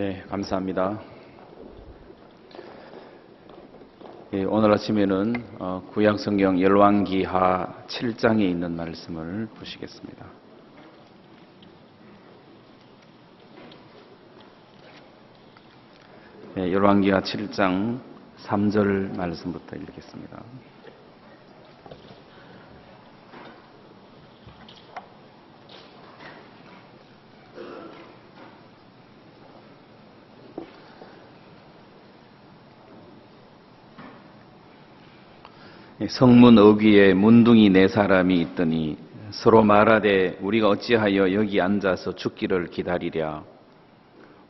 네, 감사합니다. 오늘 아침에는 구약성경 열왕기하 7장에 있는 말씀을 보시겠습니다. 네, 열왕기하 7장 3절 말씀부터 읽겠습니다. 성문 어귀에 문둥이 네 사람이 있더니 서로 말하되 우리가 어찌하여 여기 앉아서 죽기를 기다리랴.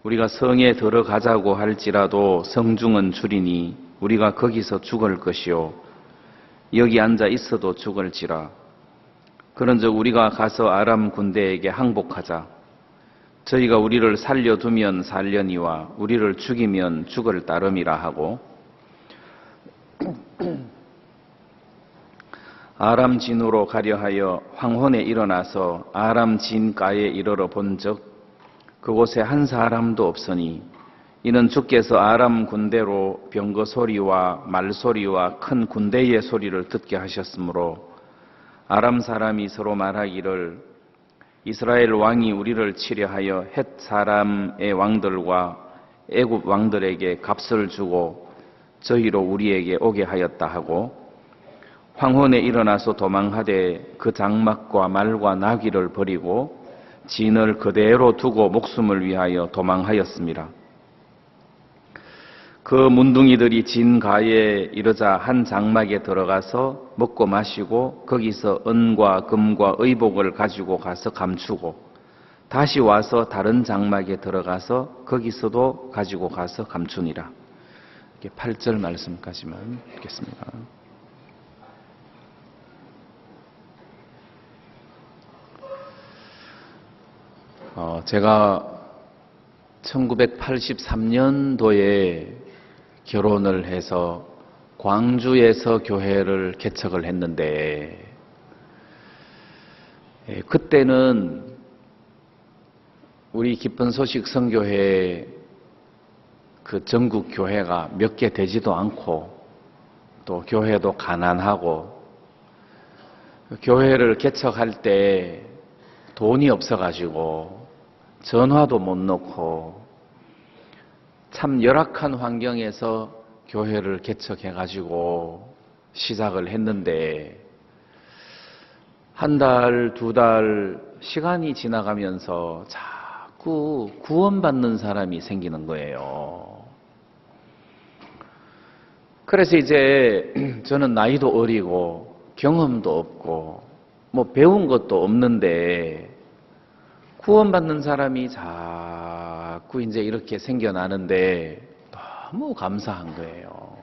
우리가 성에 들어가자고 할지라도 성중은 줄이니 우리가 거기서 죽을 것이요 여기 앉아 있어도 죽을지라. 그런즉 우리가 가서 아람 군대에게 항복하자. 저희가 우리를 살려두면 살려니와 우리를 죽이면 죽을 따름이라 하고, 아람 진으로 가려 하여 황혼에 일어나서 아람 진가에 이르러 본즉 그곳에 한 사람도 없으니 이는 주께서 아람 군대로 병거 소리와 말 소리와 큰 군대의 소리를 듣게 하셨으므로 아람 사람이 서로 말하기를 이스라엘 왕이 우리를 치려 하여 헷 사람의 왕들과 애굽 왕들에게 값을 주고 저희로 우리에게 오게 하였다 하고, 황혼에 일어나서 도망하되 그 장막과 말과 나귀를 버리고 진을 그대로 두고 목숨을 위하여 도망하였습니다. 그 문둥이들이 진가에 이르자 한 장막에 들어가서 먹고 마시고 거기서 은과 금과 의복을 가지고 가서 감추고 다시 와서 다른 장막에 들어가서 거기서도 가지고 가서 감추니라. 8절 말씀까지만 읽겠습니다. 제가 1983년도에 결혼을 해서 광주에서 교회를 개척을 했는데, 그때는 우리 기쁜 소식 선교회 그 전국 교회가 몇 개 되지도 않고 또 교회도 가난하고, 교회를 개척할 때 돈이 없어가지고 전화도 못 놓고 참 열악한 환경에서 교회를 개척해가지고 시작을 했는데, 한 달, 두 달 시간이 지나가면서 자꾸 구원받는 사람이 생기는 거예요. 그래서 이제 저는 나이도 어리고 경험도 없고 뭐 배운 것도 없는데 구원받는 사람이 자꾸 이제 이렇게 생겨나는데 너무 감사한 거예요.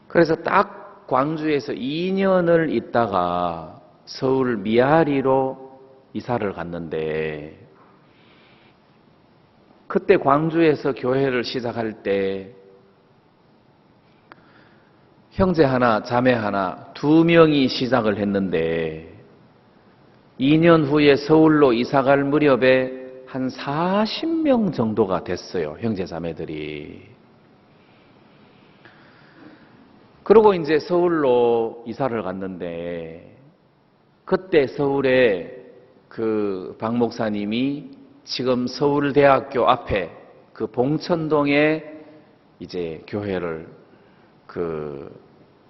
그래서 딱 광주에서 2년을 있다가 서울 미아리로 이사를 갔는데, 그때 광주에서 교회를 시작할 때 형제 하나, 자매 하나, 2명이 시작을 했는데 2년 후에 서울로 이사갈 무렵에 한 40명 정도가 됐어요, 형제 자매들이. 그리고 이제 서울로 이사를 갔는데, 그때 서울에 그 박 목사님이 지금 서울대학교 앞에 그 봉천동에 이제 교회를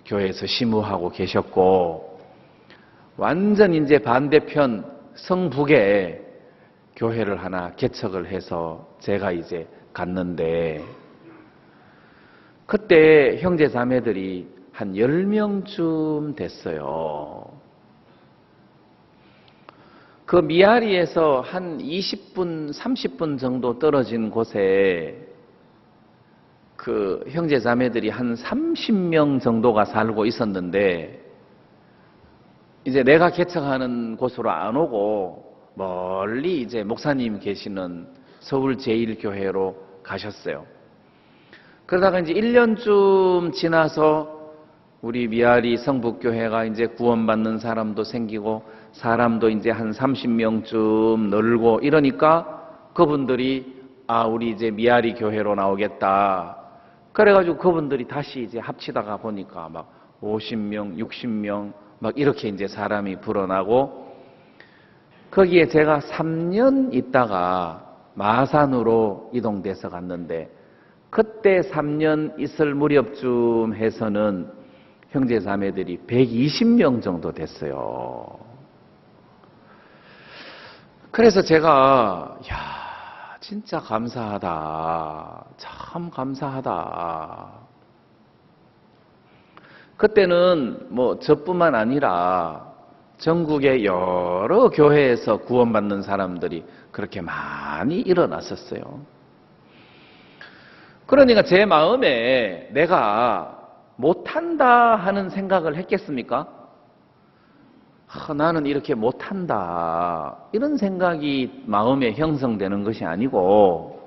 교회에서 심우하고 계셨고, 완전 이제 반대편 성북에 교회를 하나 개척을 해서 제가 이제 갔는데, 그때 형제 자매들이 한 10명쯤 됐어요. 그 미아리에서 한 20분, 30분 정도 떨어진 곳에 그 형제 자매들이 한 30명 정도가 살고 있었는데, 이제 내가 개척하는 곳으로 안 오고 멀리 이제 목사님 계시는 서울 제1교회로 가셨어요. 그러다가 이제 1년쯤 지나서 우리 미아리 성북교회가 이제 구원받는 사람도 생기고 사람도 이제 한 30명쯤 늘고 이러니까 그분들이 우리 이제 미아리 교회로 나오겠다. 그래가지고 그분들이 다시 이제 합치다가 보니까 막 50명, 60명 막 이렇게 이제 사람이 불어나고, 거기에 제가 3년 있다가 마산으로 이동돼서 갔는데, 그때 3년 있을 무렵쯤 해서는 형제 자매들이 120명 정도 됐어요. 그래서 제가 진짜 감사하다. 참 감사하다. 그때는 뭐 저뿐만 아니라 전국의 여러 교회에서 구원받는 사람들이 그렇게 많이 일어났었어요. 그러니까 제 마음에 내가 못한다 하는 생각을 했겠습니까? 나는 이렇게 못한다, 이런 생각이 마음에 형성되는 것이 아니고,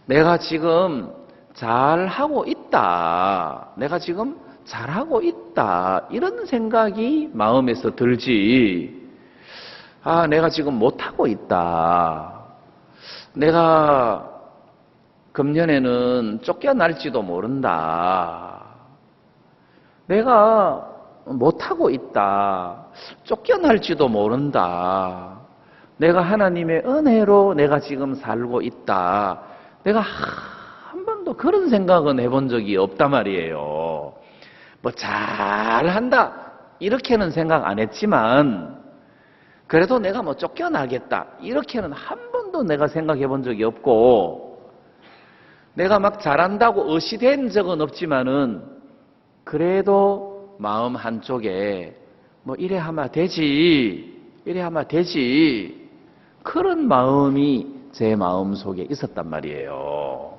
내가 지금 잘하고 있다, 내가 지금 잘하고 있다, 이런 생각이 마음에서 들지, 내가 지금 못하고 있다, 내가 금년에는 쫓겨날지도 모른다, 내가 못하고 있다, 쫓겨날지도 모른다, 내가 하나님의 은혜로 내가 지금 살고 있다, 내가 한 번도 그런 생각은 해본 적이 없단 말이에요. 뭐 잘한다 이렇게는 생각 안 했지만, 그래도 내가 뭐 쫓겨나겠다 이렇게는 한 번도 내가 생각해 본 적이 없고, 내가 막 잘한다고 의시된 적은 없지만은 그래도 마음 한쪽에 뭐 이래 하면 되지, 이래 하면 되지, 그런 마음이 제 마음 속에 있었단 말이에요.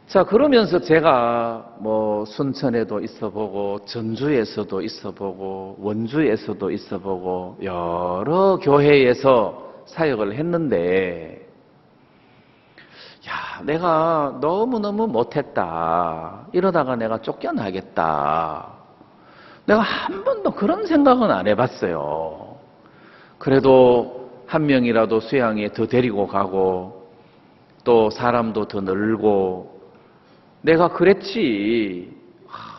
자, 그러면서 제가 뭐 순천에도 있어보고 전주에서도 있어보고 원주에서도 있어보고 여러 교회에서 사역을 했는데, 내가 너무너무 못했다, 이러다가 내가 쫓겨나겠다, 내가 한 번도 그런 생각은 안 해봤어요. 그래도 한 명이라도 수양에 더 데리고 가고 또 사람도 더 늘고, 내가 그랬지,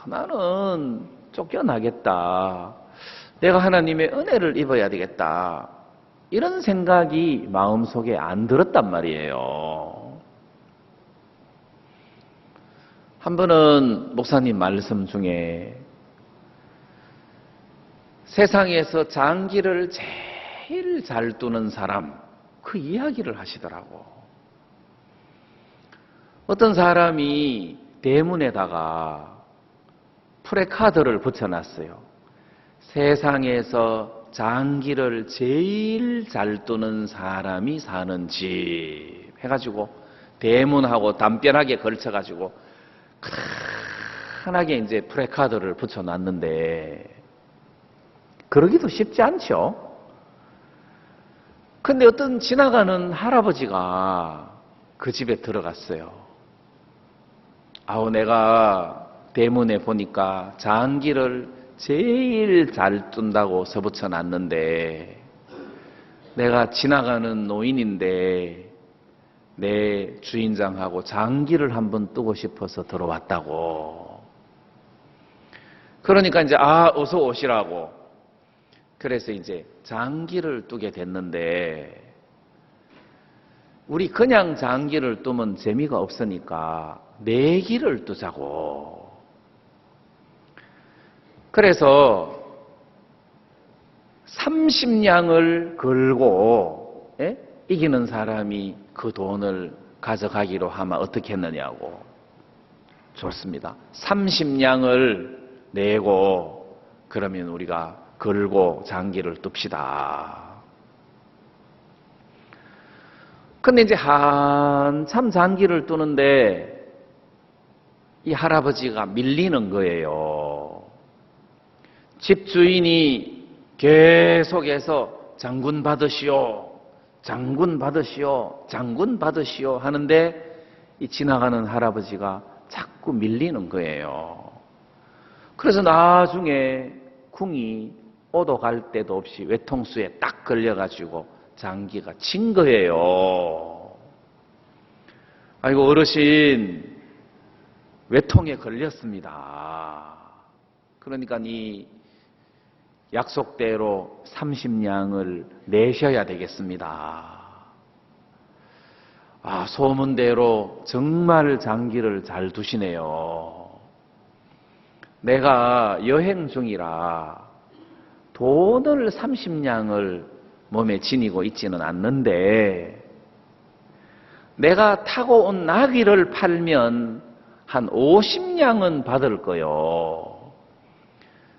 나는 쫓겨나겠다, 내가 하나님의 은혜를 입어야 되겠다, 이런 생각이 마음속에 안 들었단 말이에요. 한 번은 목사님 말씀 중에 세상에서 장기를 제일 잘 두는 사람, 그 이야기를 하시더라고. 어떤 사람이 대문에다가 프레카드를 붙여놨어요. 세상에서 장기를 제일 잘 두는 사람이 사는 집 해가지고 대문하고 담벼락에 걸쳐가지고 환하게 이제 프레카드를 붙여놨는데, 그러기도 쉽지 않죠. 근데 어떤 지나가는 할아버지가 그 집에 들어갔어요. 내가 대문에 보니까 장기를 제일 잘 둔다고 써붙여놨는데, 내가 지나가는 노인인데 내 주인장하고 장기를 한번 뜨고 싶어서 들어왔다고. 그러니까 이제 어서 오시라고. 그래서 이제 장기를 뜨게 됐는데, 우리 그냥 장기를 뜨면 재미가 없으니까 내기를 뜨자고. 그래서 30냥을 걸고 이기는 사람이 그 돈을 가져가기로 하면 어떻게 했느냐고. 좋습니다. 30냥을 내고 그러면 우리가 걸고 장기를 둡시다. 근데 이제 한참 장기를 두는데 이 할아버지가 밀리는 거예요. 집주인이 계속해서 장군 받으시오, 장군 받으시오, 장군 받으시오 하는데 이 지나가는 할아버지가 자꾸 밀리는 거예요. 그래서 나중에 궁이 오도 갈 데도 없이 외통수에 딱 걸려가지고 장기가 친 거예요. 아이고 어르신 외통에 걸렸습니다. 그러니까 이 약속대로 30냥을 내셔야 되겠습니다. 아, 소문대로 정말 장기를 잘 두시네요. 내가 여행 중이라 돈을 30냥을 몸에 지니고 있지는 않는데 내가 타고 온 나귀를 팔면 한 50냥은 받을 거요.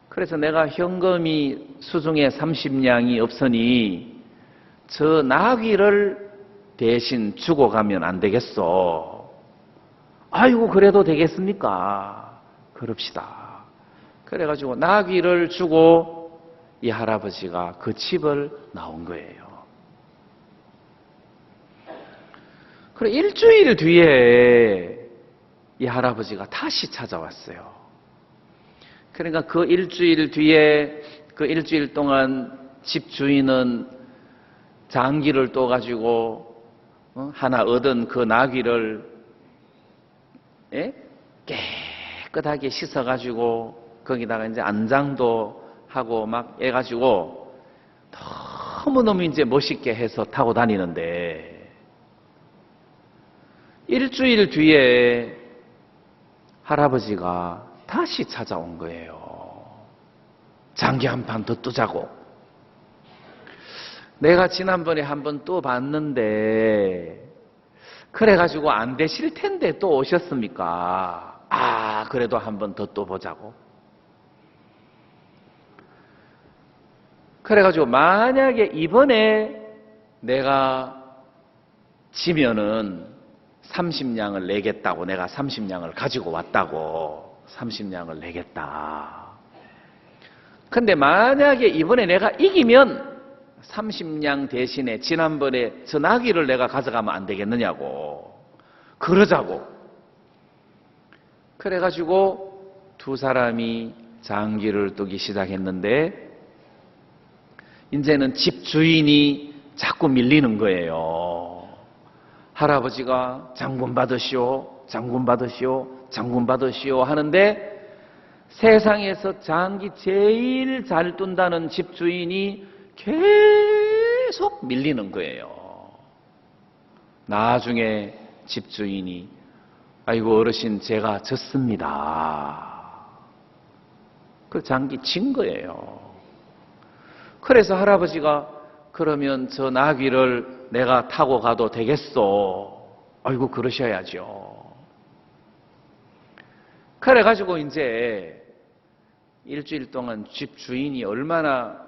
그래서 내가 현금이 수중에 30냥이 없으니 저 나귀를 대신 주고 가면 안 되겠어. 아이고 그래도 되겠습니까? 그럽시다. 그래가지고 나귀를 주고 이 할아버지가 그 집을 나온 거예요. 그래 일주일 뒤에 이 할아버지가 다시 찾아왔어요. 그러니까 그 일주일 뒤에 그 일주일 동안 집 주인은 장기를 또 가지고 하나 얻은 그 나귀를 깨끗하게 씻어가지고 거기다가 이제 안장도 하고 막 해가지고 너무너무 이제 멋있게 해서 타고 다니는데 일주일 뒤에 할아버지가 다시 찾아온 거예요. 장기 한 판 더 뜨자고. 내가 지난번에 한번 또 봤는데 그래가지고 안 되실 텐데 또 오셨습니까? 아 그래도 한번 더 또 보자고. 그래가지고 만약에 이번에 내가 지면은 30냥을 내겠다고, 내가 30냥을 가지고 왔다고 30냥을 내겠다. 근데 만약에 이번에 내가 이기면 30냥 대신에 지난번에 저 나귀를 내가 가져가면 안 되겠느냐고. 그러자고. 그래가지고 두 사람이 장기를 뜨기 시작했는데 이제는 집 주인이 자꾸 밀리는 거예요. 할아버지가 장군 받으시오, 장군 받으시오, 장군 받으시오 하는데 세상에서 장기 제일 잘 둔다는 집 주인이 계속 밀리는 거예요. 나중에 집 주인이 아이고 어르신 제가 졌습니다. 그 장기 진 거예요. 그래서 할아버지가 그러면 저 나귀를 내가 타고 가도 되겠소? 아이고 그러셔야죠. 그래가지고 이제 일주일 동안 집 주인이 얼마나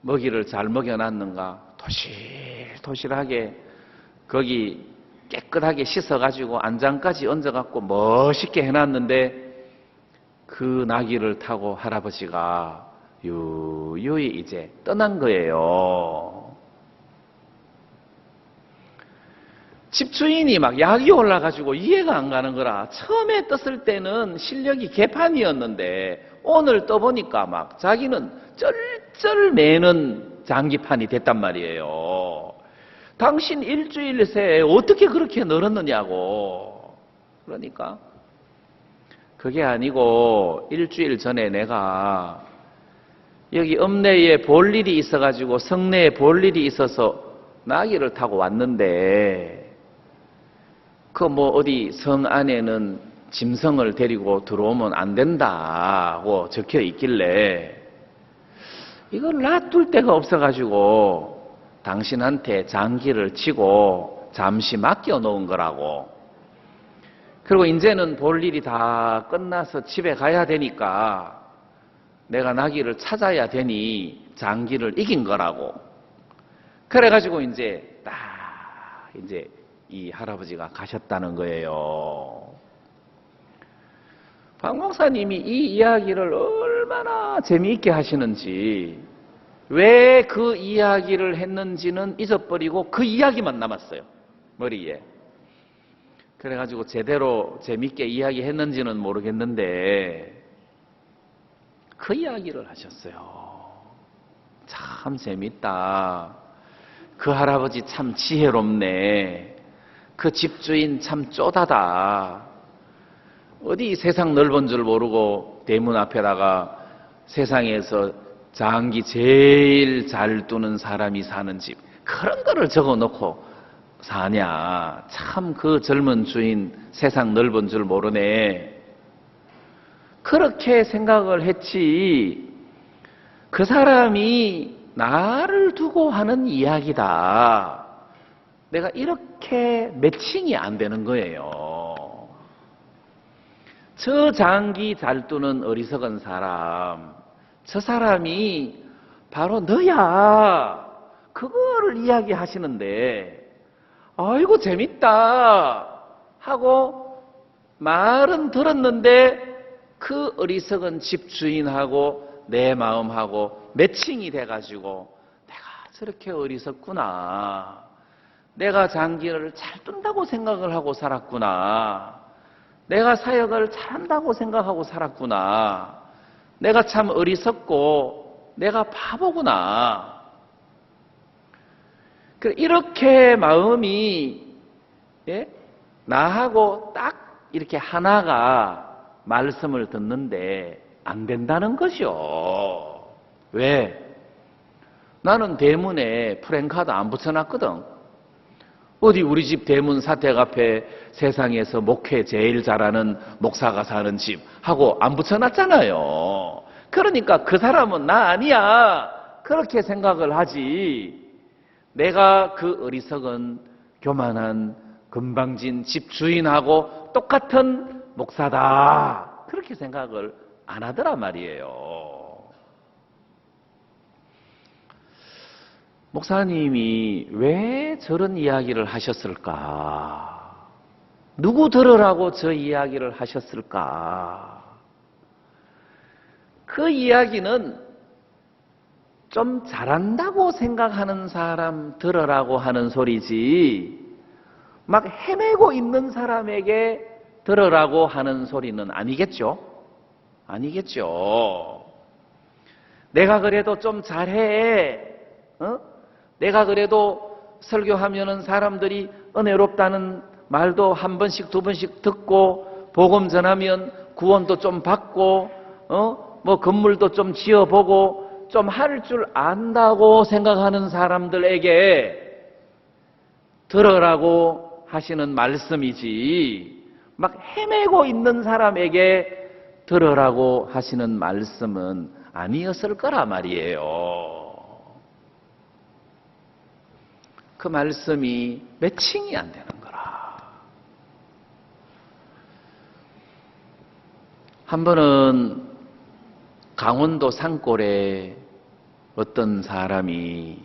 먹이를 잘 먹여놨는가 토실토실하게 거기 깨끗하게 씻어가지고 안장까지 얹어갖고 멋있게 해놨는데 그 나귀를 타고 할아버지가 유유히 이제 떠난 거예요. 집주인이 막 약이 올라가지고 이해가 안 가는 거라. 처음에 떴을 때는 실력이 개판이었는데 오늘 떠보니까 막 자기는 쩔쩔 매는 장기판이 됐단 말이에요. 당신 일주일 새에 어떻게 그렇게 늘었느냐고. 그러니까 그게 아니고 일주일 전에 내가 여기 읍내에 볼 일이 있어가지고 성내에 볼 일이 있어서 나귀를 타고 왔는데 그 뭐 어디 성 안에는 짐승을 데리고 들어오면 안 된다고 적혀 있길래 이걸 놔둘 데가 없어가지고 당신한테 장기를 치고 잠시 맡겨 놓은 거라고. 그리고 이제는 볼 일이 다 끝나서 집에 가야 되니까 내가 나귀를 찾아야 되니 장기를 이긴 거라고. 그래가지고 이제 딱 이제 이 할아버지가 가셨다는 거예요. 박 목사님이 이 이야기를 얼마나 재미있게 하시는지, 왜 그 이야기를 했는지는 잊어버리고 그 이야기만 남았어요, 머리에. 그래가지고 제대로 재미있게 이야기했는지는 모르겠는데 그 이야기를 하셨어요. 참 재밌다. 그 할아버지 참 지혜롭네. 그 집주인 참 쪼다다. 어디 세상 넓은 줄 모르고 대문 앞에다가 세상에서 장기 제일 잘 두는 사람이 사는 집, 그런 거를 적어놓고 사냐. 참 그 젊은 주인 세상 넓은 줄 모르네. 그렇게 생각을 했지, 그 사람이 나를 두고 하는 이야기다. 내가 이렇게 매칭이 안 되는 거예요. 저 장기 잘 두는 어리석은 사람, 저 사람이 바로 너야. 그거를 이야기하시는데, 아이고 재밌다 하고 말은 들었는데 그 어리석은 집주인하고 내 마음하고 매칭이 돼가지고, 내가 저렇게 어리석구나, 내가 장기를 잘 둔다고 생각을 하고 살았구나, 내가 사역을 잘한다고 생각하고 살았구나, 내가 참 어리석고 내가 바보구나. 이렇게 마음이, 나하고 딱 이렇게 하나가 말씀을 듣는데 안 된다는 것이요. 왜? 나는 대문에 프랭카드 안 붙여놨거든. 어디 우리 집 대문 사택 앞에 세상에서 목회 제일 잘하는 목사가 사는 집 하고 안 붙여놨잖아요. 그러니까 그 사람은 나 아니야, 그렇게 생각을 하지. 내가 그 어리석은 교만한 건방진 집주인하고 똑같은 목사다, 그렇게 생각을 안 하더란 말이에요. 목사님이 왜 저런 이야기를 하셨을까? 누구 들으라고 저 이야기를 하셨을까? 그 이야기는 좀 잘한다고 생각하는 사람 들으라고 하는 소리지, 막 헤매고 있는 사람에게 들으라고 하는 소리는 아니겠죠? 아니겠죠. 내가 그래도 좀 잘해, 내가 그래도 설교하면은 사람들이 은혜롭다는 말도 한 번씩 두 번씩 듣고, 복음 전하면 구원도 좀 받고, 뭐 건물도 좀 지어보고 좀 할 줄 안다고 생각하는 사람들에게 들으라고 하시는 말씀이지, 막 헤매고 있는 사람에게 들으라고 하시는 말씀은 아니었을 거라 말이에요. 그 말씀이 매칭이 안 되는 거라. 한 번은 강원도 산골에 어떤 사람이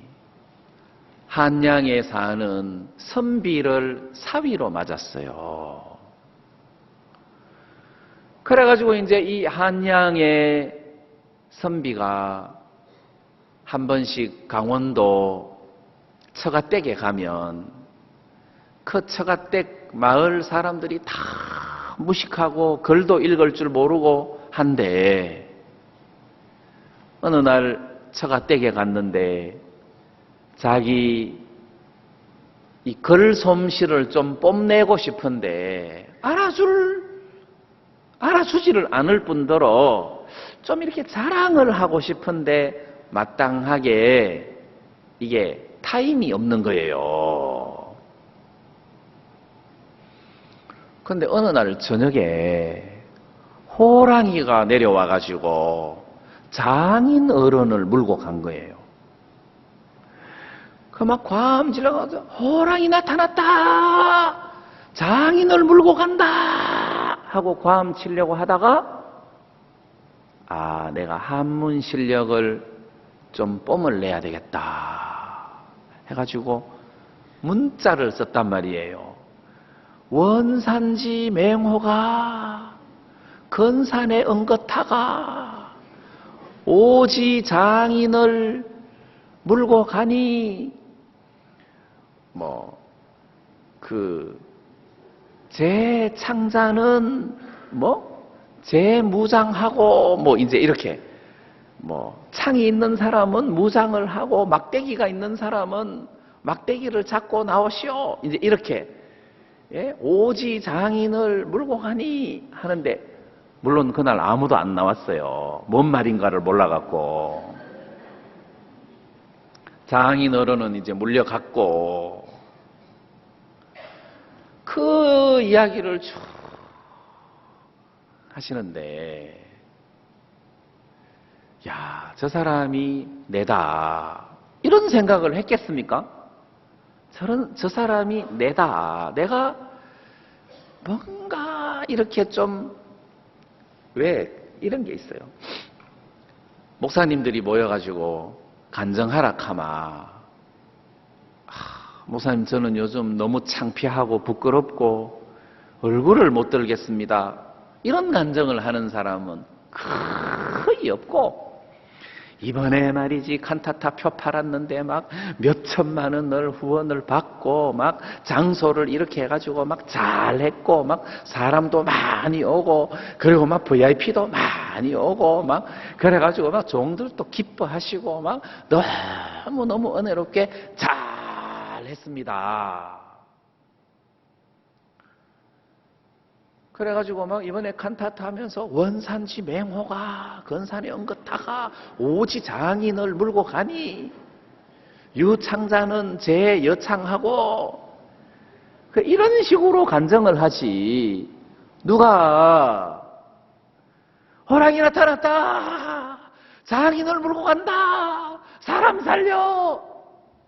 한양에 사는 선비를 사위로 맞았어요. 그래가지고 이제 이 한양의 선비가 한 번씩 강원도 처가댁에 가면 그 처가댁 마을 사람들이 다 무식하고 글도 읽을 줄 모르고 한데, 어느 날 처가댁에 갔는데 자기 이 글 솜씨를 좀 뽐내고 싶은데 알아주지를 않을 뿐더러 좀 이렇게 자랑을 하고 싶은데 마땅하게 이게 타임이 없는 거예요. 그런데 어느 날 저녁에 호랑이가 내려와가지고 장인 어른을 물고 간 거예요. 그 막 과음 질러가지고 호랑이 나타났다, 장인을 물고 간다 하고 과음 치려고 하다가, 내가 한문 실력을 좀 뽐을 내야 되겠다 해가지고 문자를 썼단 말이에요. 원산지 맹호가 건산에 엉긋하가 오지 장인을 물고 가니, 제 창자는 제무장하고 이제 이렇게 창이 있는 사람은 무장을 하고 막대기가 있는 사람은 막대기를 잡고 나오시오. 이제 이렇게 오지 장인을 물고 가니 하는데 물론 그날 아무도 안 나왔어요. 뭔 말인가를 몰라갖고 장인 어른은 이제 물려갔고 그 이야기를 쭉 하시는데 야, 저 사람이 내다 이런 생각을 했겠습니까? 저 사람이 내다. 내가 뭔가 이렇게 좀 왜 이런 게 있어요. 목사님들이 모여가지고 간증하라 카마. 목사님 저는 요즘 너무 창피하고 부끄럽고 얼굴을 못 들겠습니다. 이런 간증을 하는 사람은 거의 없고 이번에 말이지 칸타타 표 팔았는데 막 몇천만 원을 후원을 받고 막 장소를 이렇게 해가지고 막 잘했고 막 사람도 많이 오고 그리고 막 VIP도 많이 오고 막 그래가지고 막 종들도 기뻐하시고 막 너무너무 은혜롭게 잘했습니다. 그래가지고 막 이번에 칸타타 하면서 원산지 맹호가 건산에 엉긋다가 오지 장인을 물고 가니 유창자는 제 여창하고 이런 식으로 간증을 하지 누가 호랑이 나타났다 장인을 물고 간다 사람 살려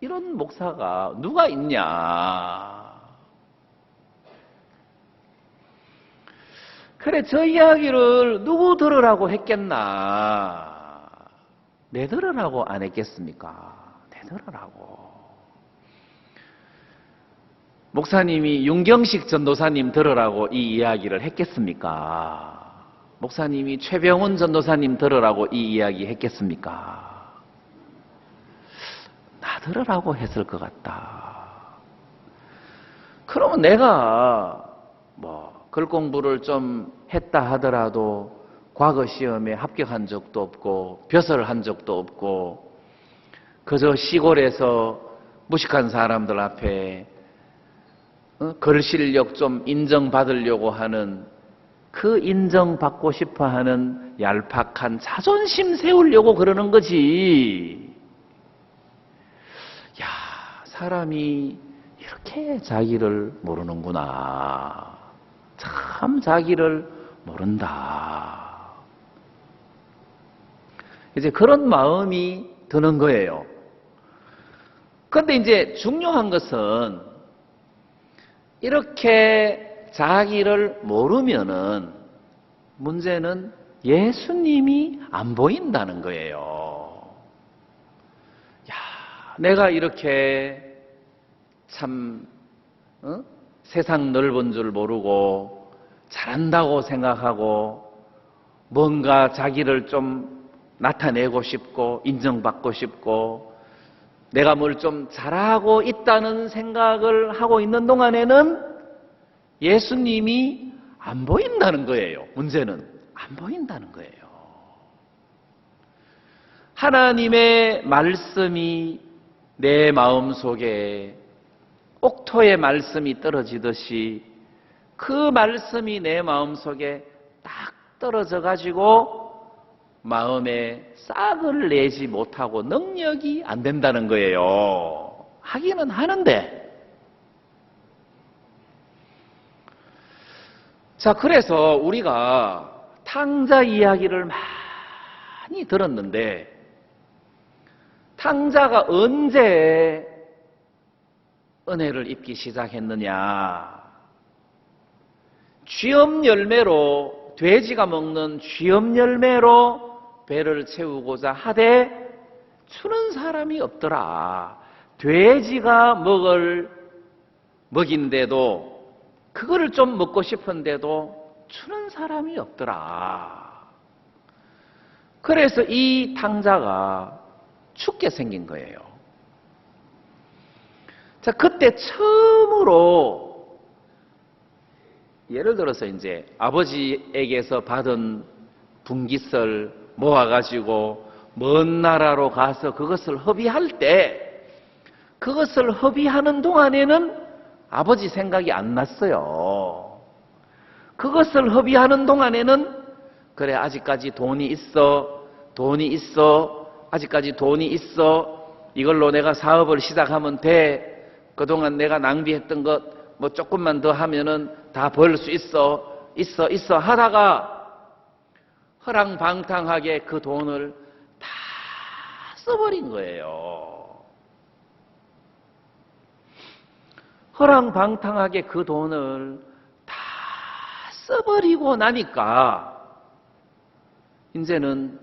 이런 목사가 누가 있냐. 그래 저 이야기를 누구 들으라고 했겠나. 내 들으라고 안 했겠습니까? 내 들으라고. 목사님이 윤경식 전도사님 들으라고 이 이야기를 했겠습니까? 목사님이 최병훈 전도사님 들으라고 이 이야기 했겠습니까? 나 들으라고 했을 것 같다. 그러면 내가 글 공부를 좀 했다 하더라도 과거 시험에 합격한 적도 없고 벼슬한 적도 없고 그저 시골에서 무식한 사람들 앞에 글 실력 좀 인정받으려고 하는 그 인정받고 싶어하는 얄팍한 자존심 세우려고 그러는 거지. 야, 사람이 이렇게 자기를 모르는구나. 참 자기를 모른다. 이제 그런 마음이 드는 거예요. 그런데 이제 중요한 것은 이렇게 자기를 모르면은 문제는 예수님이 안 보인다는 거예요. 야, 내가 이렇게 참 세상 넓은 줄 모르고 잘한다고 생각하고 뭔가 자기를 좀 나타내고 싶고 인정받고 싶고 내가 뭘 좀 잘하고 있다는 생각을 하고 있는 동안에는 예수님이 안 보인다는 거예요. 문제는 안 보인다는 거예요. 하나님의 말씀이 내 마음속에 옥토의 말씀이 떨어지듯이 그 말씀이 내 마음속에 딱 떨어져 가지고 마음에 싹을 내지 못하고 능력이 안 된다는 거예요. 하기는 하는데. 자, 그래서 우리가 탕자 이야기를 많이 들었는데 탕자가 언제 은혜를 입기 시작했느냐. 쥐엄 열매로 돼지가 먹는 쥐엄 열매로 배를 채우고자 하되 주는 사람이 없더라. 돼지가 먹인데도 그거를 좀 먹고 싶은데도 주는 사람이 없더라. 그래서 이 탕자가 죽게 생긴 거예요. 자, 그때 처음으로 예를 들어서 이제 아버지에게서 받은 분깃을 모아가지고 먼 나라로 가서 그것을 허비할 때, 그것을 허비하는 동안에는 아버지 생각이 안 났어요. 그것을 허비하는 동안에는 그래, 아직까지 돈이 있어, 아직까지 돈이 있어, 이걸로 내가 사업을 시작하면 돼, 그동안 내가 낭비했던 것 뭐 조금만 더 하면은 다 벌 수 있어 하다가 허랑방탕하게 그 돈을 다 써버린 거예요. 허랑방탕하게 그 돈을 다 써버리고 나니까 이제는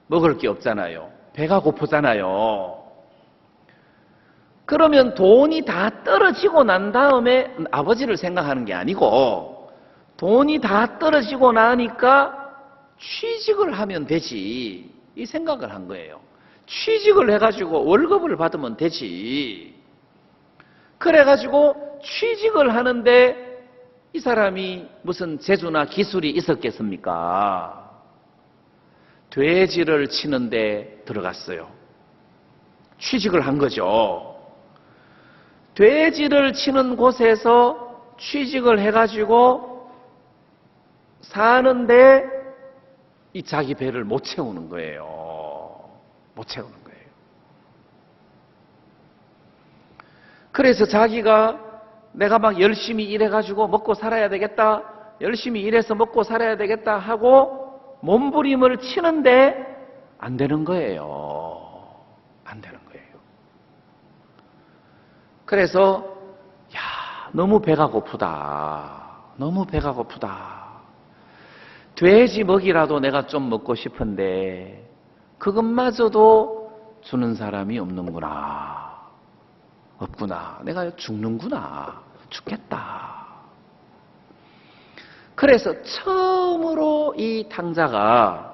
먹을 게 없잖아요. 배가 고프잖아요. 그러면 돈이 다 떨어지고 난 다음에 아버지를 생각하는 게 아니고, 돈이 다 떨어지고 나니까 취직을 하면 되지, 이 생각을 한 거예요. 취직을 해가지고 월급을 받으면 되지. 그래가지고 취직을 하는데 이 사람이 무슨 재주나 기술이 있었겠습니까? 돼지를 치는데 들어갔어요. 취직을 한 거죠. 돼지를 치는 곳에서 취직을 해가지고 사는데 이 자기 배를 못 채우는 거예요. 못 채우는 거예요. 그래서 자기가 내가 막 열심히 일해가지고 먹고 살아야 되겠다, 열심히 일해서 먹고 살아야 되겠다 하고 몸부림을 치는데 안 되는 거예요. 안 되는 거예요. 그래서 너무 배가 고프다. 너무 배가 고프다. 돼지 먹이라도 내가 좀 먹고 싶은데 그것마저도 주는 사람이 없는구나. 없구나. 내가 죽는구나. 죽겠다. 그래서 처음으로 이 탕자가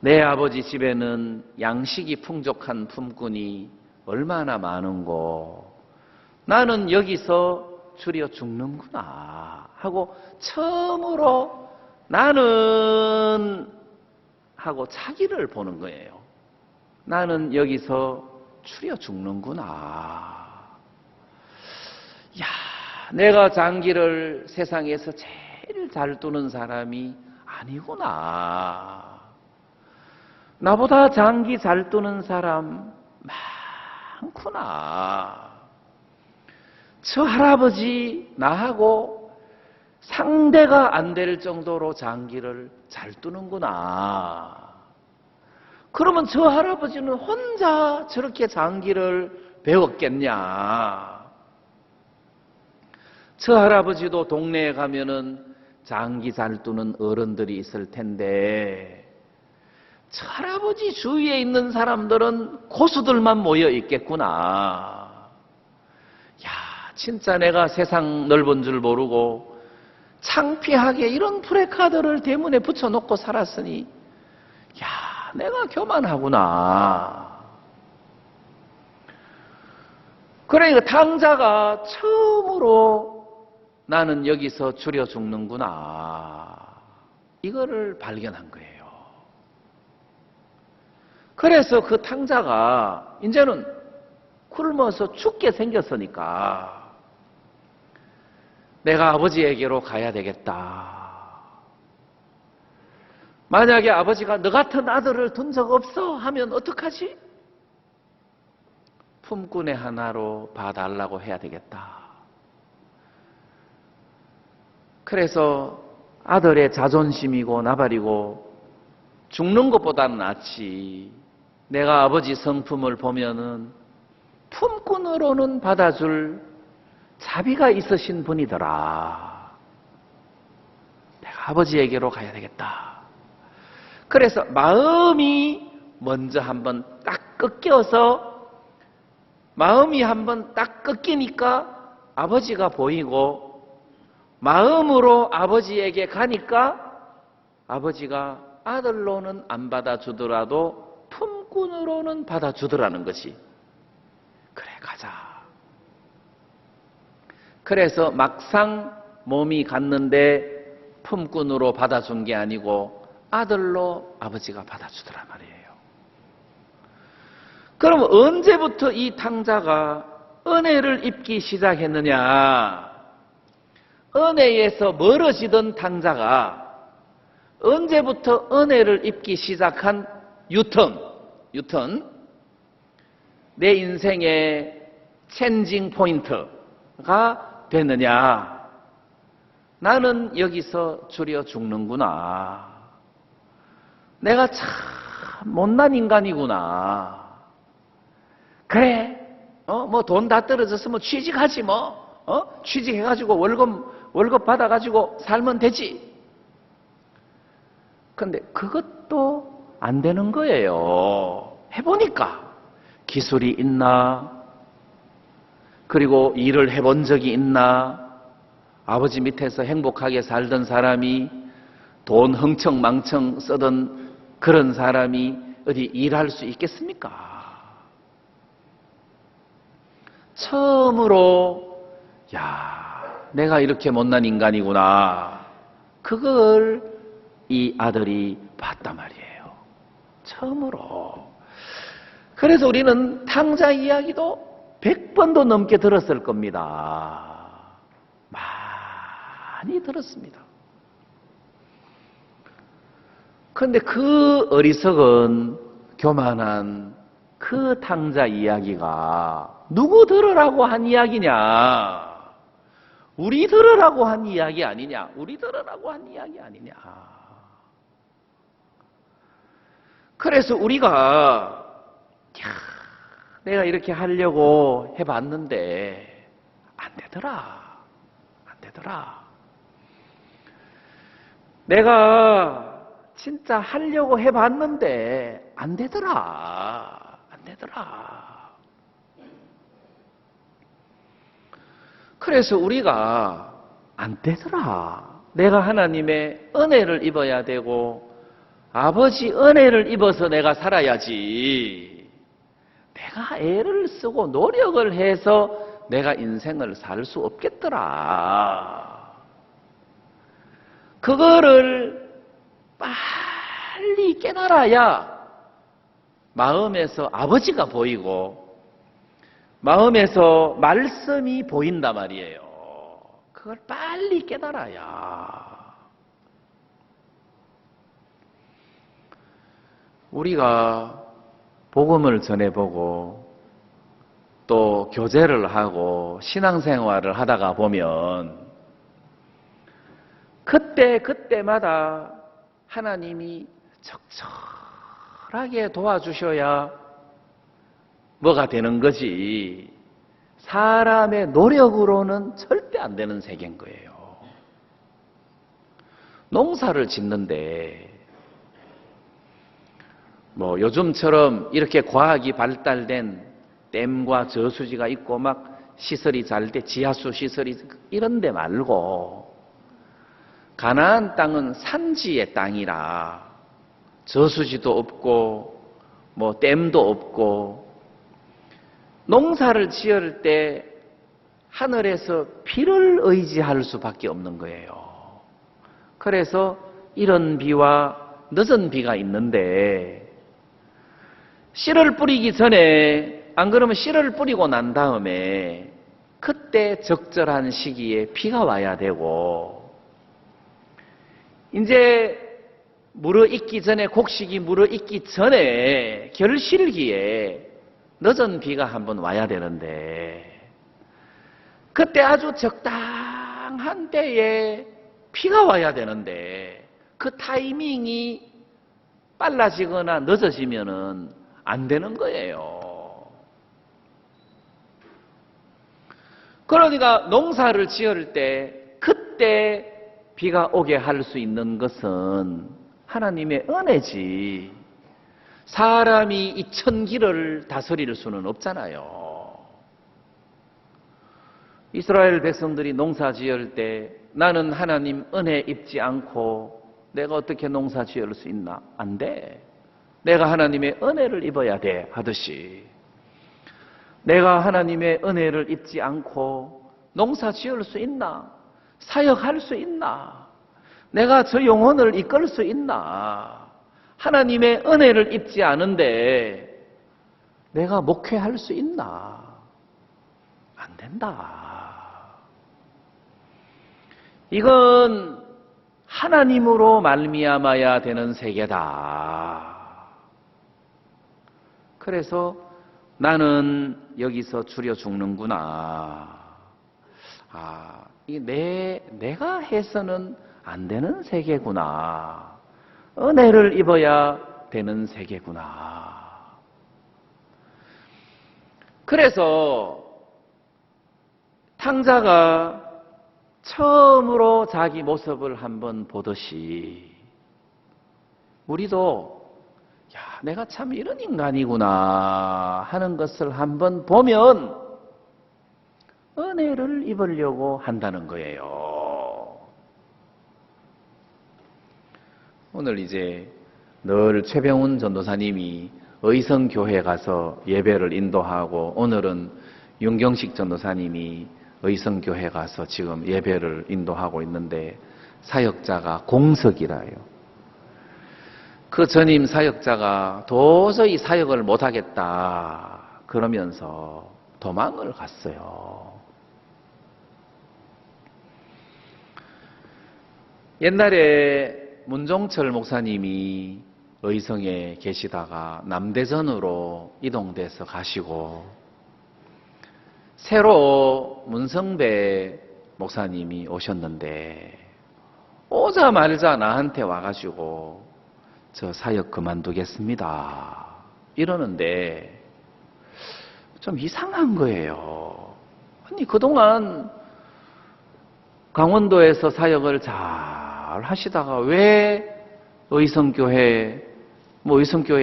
내 아버지 집에는 양식이 풍족한 품꾼이 얼마나 많은고, 나는 여기서 줄여 죽는구나 하고 처음으로 나는 하고 자기를 보는 거예요. 나는 여기서 줄여 죽는구나. 야, 내가 장기를 세상에서 제일 잘 두는 사람이 아니구나. 나보다 장기 잘 두는 사람 많구나. 저 할아버지 나하고 상대가 안 될 정도로 장기를 잘 두는구나. 그러면 저 할아버지는 혼자 저렇게 장기를 배웠겠냐. 저 할아버지도 동네에 가면은 장기 잘 두는 어른들이 있을 텐데 저 할아버지 주위에 있는 사람들은 고수들만 모여 있겠구나. 야, 진짜 내가 세상 넓은 줄 모르고 창피하게 이런 프레카드를 대문에 붙여놓고 살았으니 야, 내가 교만하구나. 그러니까 탕자가 처음으로 나는 여기서 줄여 죽는구나, 이거를 발견한 거예요. 그래서 그 탕자가 이제는 굶어서 죽게 생겼으니까 내가 아버지에게로 가야 되겠다. 만약에 아버지가 너 같은 아들을 둔 적 없어 하면 어떡하지? 품꾼의 하나로 봐달라고 해야 되겠다. 그래서 아들의 자존심이고 나발이고 죽는 것보다는 낫지. 내가 아버지 성품을 보면은 품꾼으로는 받아줄 자비가 있으신 분이더라. 내가 아버지에게로 가야 되겠다. 그래서 마음이 먼저 한번 딱 꺾여서, 마음이 한번 딱 꺾이니까 아버지가 보이고, 마음으로 아버지에게 가니까 아버지가 아들로는 안 받아주더라도 품꾼으로는 받아주더라는 것이. 그래, 가자. 그래서 막상 몸이 갔는데 품꾼으로 받아준 게 아니고 아들로 아버지가 받아주더란 말이에요. 그럼 언제부터 이 탕자가 은혜를 입기 시작했느냐? 은혜에서 멀어지던 탕자가 언제부터 은혜를 입기 시작한 유턴, 내 인생의 체인징 포인트가 되느냐? 나는 여기서 줄여 죽는구나. 내가 참 못난 인간이구나. 그래, 뭐 돈 다 떨어졌으면 취직하지 뭐, 취직해가지고 월급 받아가지고 살면 되지. 근데 그것도 안 되는 거예요. 해보니까 기술이 있나? 그리고 일을 해본 적이 있나? 아버지 밑에서 행복하게 살던 사람이 돈 흥청망청 쓰던 그런 사람이 어디 일할 수 있겠습니까? 처음으로 내가 이렇게 못난 인간이구나. 그걸 이 아들이 봤단 말이에요. 처음으로. 그래서 우리는 탕자 이야기도 100번도 넘게 들었을 겁니다. 많이 들었습니다. 그런데 그 어리석은 교만한 그 탕자 이야기가 누구 들으라고 한 이야기냐? 우리 들으라고 한 이야기 아니냐? 우리 들으라고 한 이야기 아니냐? 그래서 우리가 내가 이렇게 하려고 해봤는데 안 되더라. 내가 진짜 하려고 해봤는데 안 되더라. 그래서 우리가 안 되더라. 내가 하나님의 은혜를 입어야 되고 아버지 은혜를 입어서 내가 살아야지. 내가 애를 쓰고 노력을 해서 내가 인생을 살 수 없겠더라. 그거를 빨리 깨달아야 마음에서 아버지가 보이고 마음에서 말씀이 보인단 말이에요. 그걸 빨리 깨달아야. 우리가 복음을 전해보고 또 교제를 하고 신앙생활을 하다가 보면 그때마다 하나님이 적절하게 도와주셔야 뭐가 되는 거지. 사람의 노력으로는 절대 안 되는 세계인 거예요. 농사를 짓는데 뭐 요즘처럼 이렇게 과학이 발달된 댐과 저수지가 있고 막 시설이 잘 돼, 지하수 시설이 이런 데 말고 가나안 땅은 산지의 땅이라 저수지도 없고 뭐 댐도 없고 농사를 지을 때 하늘에서 비를 의지할 수밖에 없는 거예요. 그래서 이런 비와 늦은 비가 있는데 씨를 뿌리기 전에, 안 그러면 씨를 뿌리고 난 다음에 그때 적절한 시기에 비가 와야 되고, 이제 물어익기 전에, 곡식이 물어익기 전에 결실기에 늦은 비가 한번 와야 되는데, 그때 아주 적당한 때에 비가 와야 되는데 그 타이밍이 빨라지거나 늦어지면은 안 되는 거예요. 그러니까 농사를 지을 때 그때 비가 오게 할 수 있는 것은 하나님의 은혜지, 사람이 이 천기를 다스릴 수는 없잖아요. 이스라엘 백성들이 농사 지을 때 나는 하나님 은혜 입지 않고 내가 어떻게 농사 지을 수 있나? 안 돼. 내가 하나님의 은혜를 입어야 돼 하듯이, 내가 하나님의 은혜를 입지 않고 농사 지을 수 있나? 사역할 수 있나? 내가 저 영혼을 이끌 수 있나? 하나님의 은혜를 입지 않은데 내가 목회할 수 있나? 안 된다. 이건 하나님으로 말미암아야 되는 세계다. 그래서 나는 여기서 줄여 죽는구나. 이게 내가 해서는 안 되는 세계구나. 은혜를 입어야 되는 세계구나. 그래서 탕자가 처음으로 자기 모습을 한번 보듯이 우리도 내가 참 이런 인간이구나 하는 것을 한번 보면 은혜를 입으려고 한다는 거예요. 오늘 이제 늘 최병훈 전도사님이 의성교회 가서 예배를 인도하고 오늘은 윤경식 전도사님이 의성교회 가서 지금 예배를 인도하고 있는데 사역자가 공석이라요. 그 전임 사역자가 도저히 사역을 못하겠다 그러면서 도망을 갔어요. 옛날에 문종철 목사님이 의성에 계시다가 남대전으로 이동돼서 가시고 새로 문성배 목사님이 오셨는데 오자마자 나한테 와가지고 저 사역 그만두겠습니다 이러는데 좀 이상한 거예요. 아니 그동안 강원도에서 사역을 잘 하시다가 왜 의성교회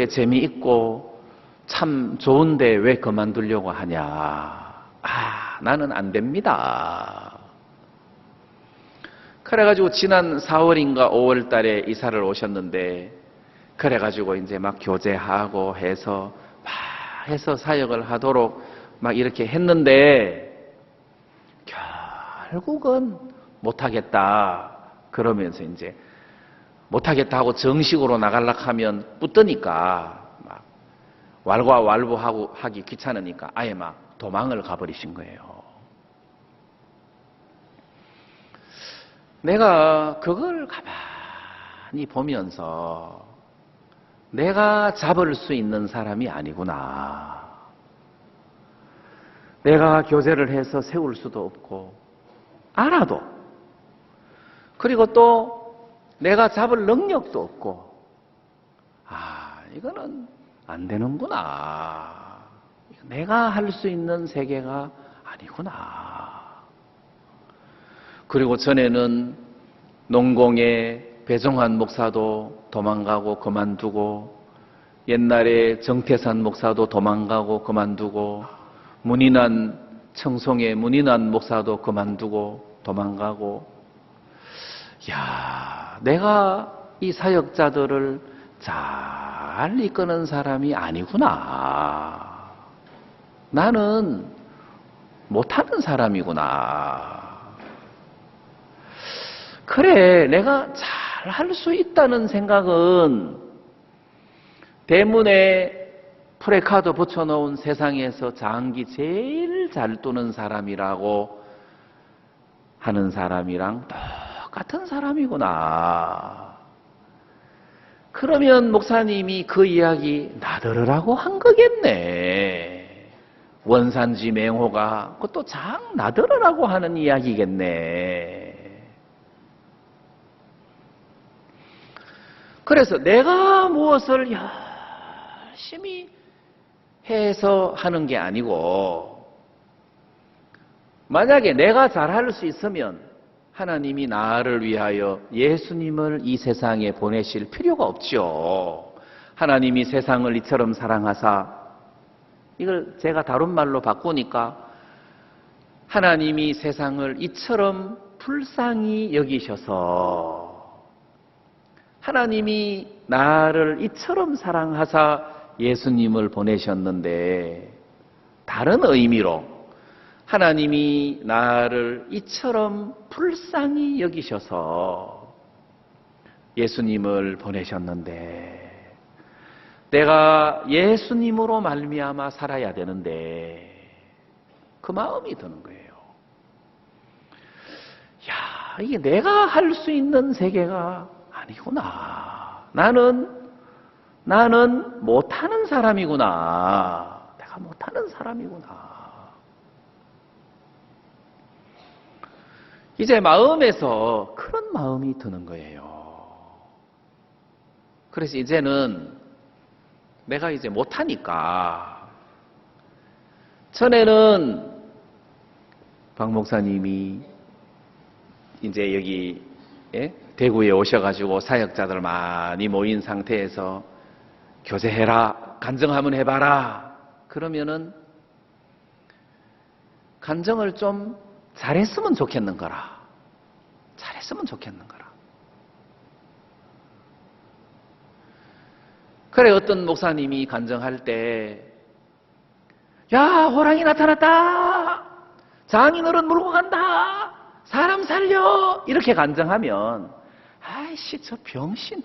재미있고 참 좋은데 왜 그만두려고 하냐. 나는 안 됩니다. 그래가지고 지난 4월인가 5월 달에 이사를 오셨는데 그래가지고 이제 막 교제하고 해서 사역을 하도록 막 이렇게 했는데 결국은 못하겠다 그러면서 이제 못하겠다 하고 정식으로 나가려고 하면 붙드니까 막 왈가왈부하고 하기 귀찮으니까 아예 막 도망을 가버리신 거예요. 내가 그걸 가만히 보면서 내가 잡을 수 있는 사람이 아니구나. 내가 교제를 해서 세울 수도 없고 알아도 그리고 또 내가 잡을 능력도 없고 이거는 안 되는구나. 내가 할 수 있는 세계가 아니구나. 그리고 전에는 농공의 배종환 목사도 도망가고 그만두고 옛날에 정태산 목사도 도망가고 그만두고 청송의 문인환 목사도 그만두고 도망가고 내가 이 사역자들을 잘 이끄는 사람이 아니구나. 나는 못하는 사람이구나. 그래, 내가 잘 할 수 있다는 생각은 대문에 프레카드 붙여놓은 세상에서 장기 제일 잘 두는 사람이라고 하는 사람이랑 똑같은 사람이구나. 그러면 목사님이 그 이야기 나들으라고 한 거겠네. 원산지 맹호가 그것도 장 나들으라고 하는 이야기겠네. 그래서 내가 무엇을 열심히 해서 하는 게 아니고 만약에 내가 잘할 수 있으면 하나님이 나를 위하여 예수님을 이 세상에 보내실 필요가 없죠. 하나님이 세상을 이처럼 사랑하사, 이걸 제가 다른 말로 바꾸니까 하나님이 세상을 이처럼 불쌍히 여기셔서 하나님이 나를 이처럼 사랑하사 예수님을 보내셨는데 다른 의미로 하나님이 나를 이처럼 불쌍히 여기셔서 예수님을 보내셨는데 내가 예수님으로 말미암아 살아야 되는데 그 마음이 드는 거예요. 야, 이게 내가 할 수 있는 세계가 아니구나. 나는 못하는 사람이구나. 내가 못하는 사람이구나. 이제 마음에서 그런 마음이 드는 거예요. 그래서 이제는 내가 이제 못하니까 전에는 박 목사님이 이제 여기 대구에 오셔가지고 사역자들 많이 모인 상태에서 교제해라, 간증 한번 해봐라. 그러면은 간증을 좀 잘했으면 좋겠는 거라. 잘했으면 좋겠는 거라. 그래, 어떤 목사님이 간증할 때, 야, 호랑이 나타났다. 장인어른 물고 간다. 사람 살려. 이렇게 간증하면, 아이씨, 저 병신,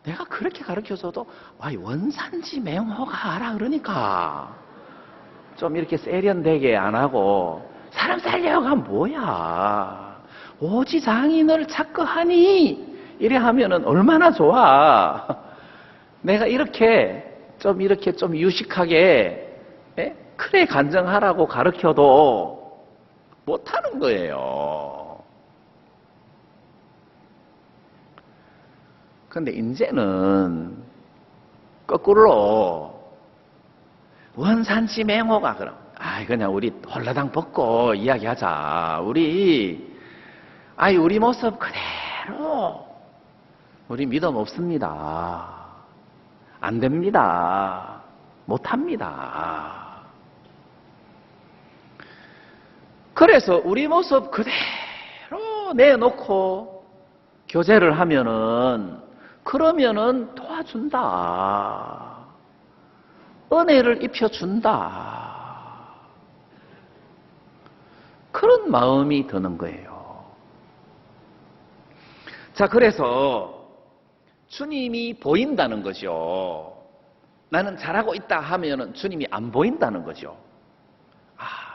내가 그렇게 가르쳐줘도, 와, 원산지 맹호가 알아. 그러니까. 좀 이렇게 세련되게 안 하고, 사람 살려가 뭐야. 오지 장인을 찾고 하니. 이래 하면은 얼마나 좋아. 내가 이렇게 좀 유식하게, 그래 간증하라고 가르쳐도 못하는 거예요. 근데 이제는 거꾸로 원산지 맹호가 그럼 그냥 우리 홀라당 벗고 이야기하자. 우리 모습 그대로 우리 믿음 없습니다. 안 됩니다. 못합니다. 그래서 우리 모습 그대로 내놓고 교제를 그러면은 도와준다. 은혜를 입혀준다. 그런 마음이 드는 거예요. 자, 그래서 주님이 보인다는 거죠. 나는 잘하고 있다 하면은 주님이 안 보인다는 거죠.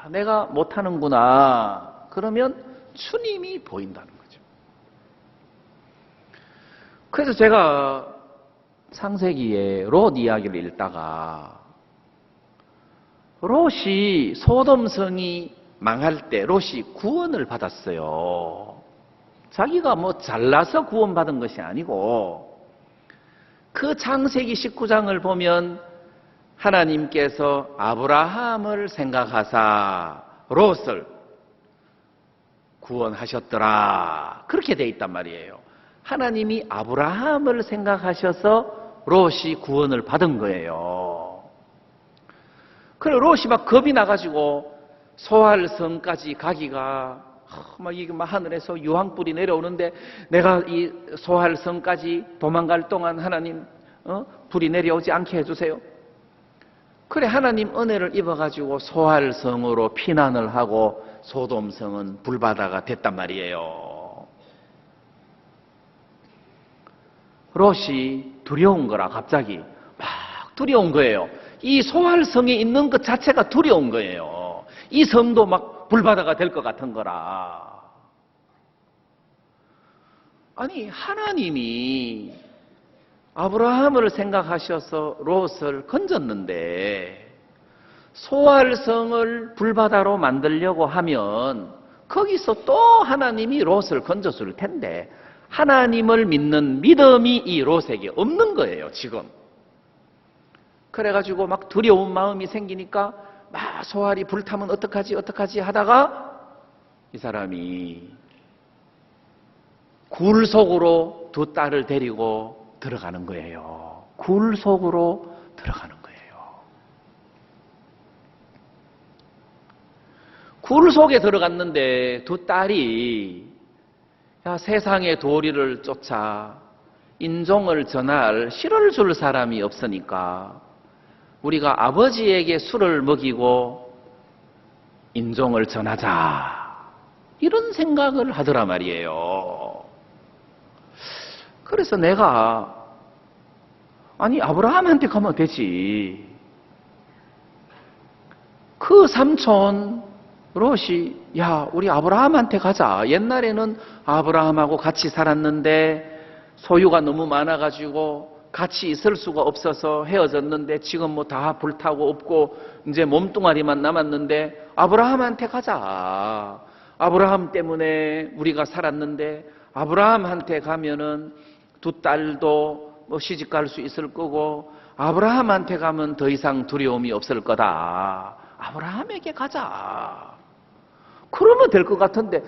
내가 못하는구나. 그러면 주님이 보인다는 거죠. 그래서 제가 창세기에 롯 이야기를 읽다가 롯이 소돔성이 망할 때 롯이 구원을 받았어요. 자기가 잘나서 구원받은 것이 아니고 그 창세기 19장을 보면 하나님께서 아브라함을 생각하사 롯을 구원하셨더라. 그렇게 돼 있단 말이에요. 하나님이 아브라함을 생각하셔서 롯이 구원을 받은 거예요. 그래 롯이 막 겁이 나가지고 소할성까지 가기가 이게 하늘에서 유황불이 내려오는데 내가 이 소할성까지 도망갈 동안 하나님 불이 내려오지 않게 해주세요. 그래 하나님 은혜를 입어가지고 소할성으로 피난을 하고 소돔성은 불바다가 됐단 말이에요. 롯이 두려운 거라 갑자기 막 두려운 거예요. 이 소할성에 있는 것 자체가 두려운 거예요. 이 성도 막 불바다가 될 것 같은 거라. 아니 하나님이 아브라함을 생각하셔서 롯을 건졌는데 소할성을 불바다로 만들려고 하면 거기서 또 하나님이 롯을 건져줄 텐데 하나님을 믿는 믿음이 이 롯에게 없는 거예요 지금. 그래가지고 막 두려운 마음이 생기니까 막 소알이 불타면 어떡하지 하다가 이 사람이 굴 속으로 두 딸을 데리고 들어가는 거예요. 굴 속으로 들어가는 거예요. 굴 속에 들어갔는데 두 딸이 세상의 도리를 쫓아 인종을 전할 실을 줄 사람이 없으니까 우리가 아버지에게 술을 먹이고 인종을 전하자 이런 생각을 하더라 말이에요. 그래서 내가 아니 아브라함한테 가면 되지. 그 삼촌 롯이 야 우리 아브라함한테 가자. 옛날에는 아브라함하고 같이 살았는데 소유가 너무 많아가지고 같이 있을 수가 없어서 헤어졌는데 지금 뭐 다 불타고 없고 이제 몸뚱아리만 남았는데 아브라함한테 가자. 아브라함 때문에 우리가 살았는데 아브라함한테 가면은 두 딸도 뭐 시집 갈 수 있을 거고 아브라함한테 가면 더 이상 두려움이 없을 거다. 아브라함에게 가자. 그러면 될 것 같은데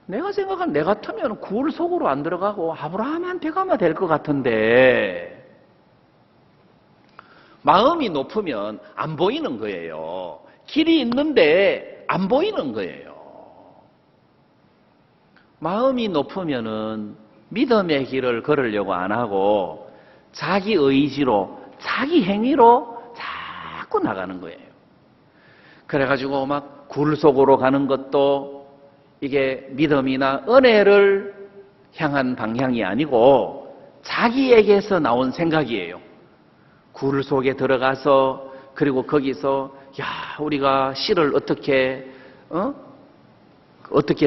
내가 생각한 내 같으면 굴 속으로 안 들어가고 아브라함한테 가면 될 것 같은데 마음이 높으면 안 보이는 거예요. 길이 있는데 안 보이는 거예요. 마음이 높으면은 믿음의 길을 걸으려고 안 하고 자기 의지로 자기 행위로 자꾸 나가는 거예요. 그래가지고 막 굴 속으로 가는 것도 이게 믿음이나 은혜를 향한 방향이 아니고 자기에게서 나온 생각이에요. 굴 속에 들어가서 그리고 거기서 야 우리가 씨를 어떻게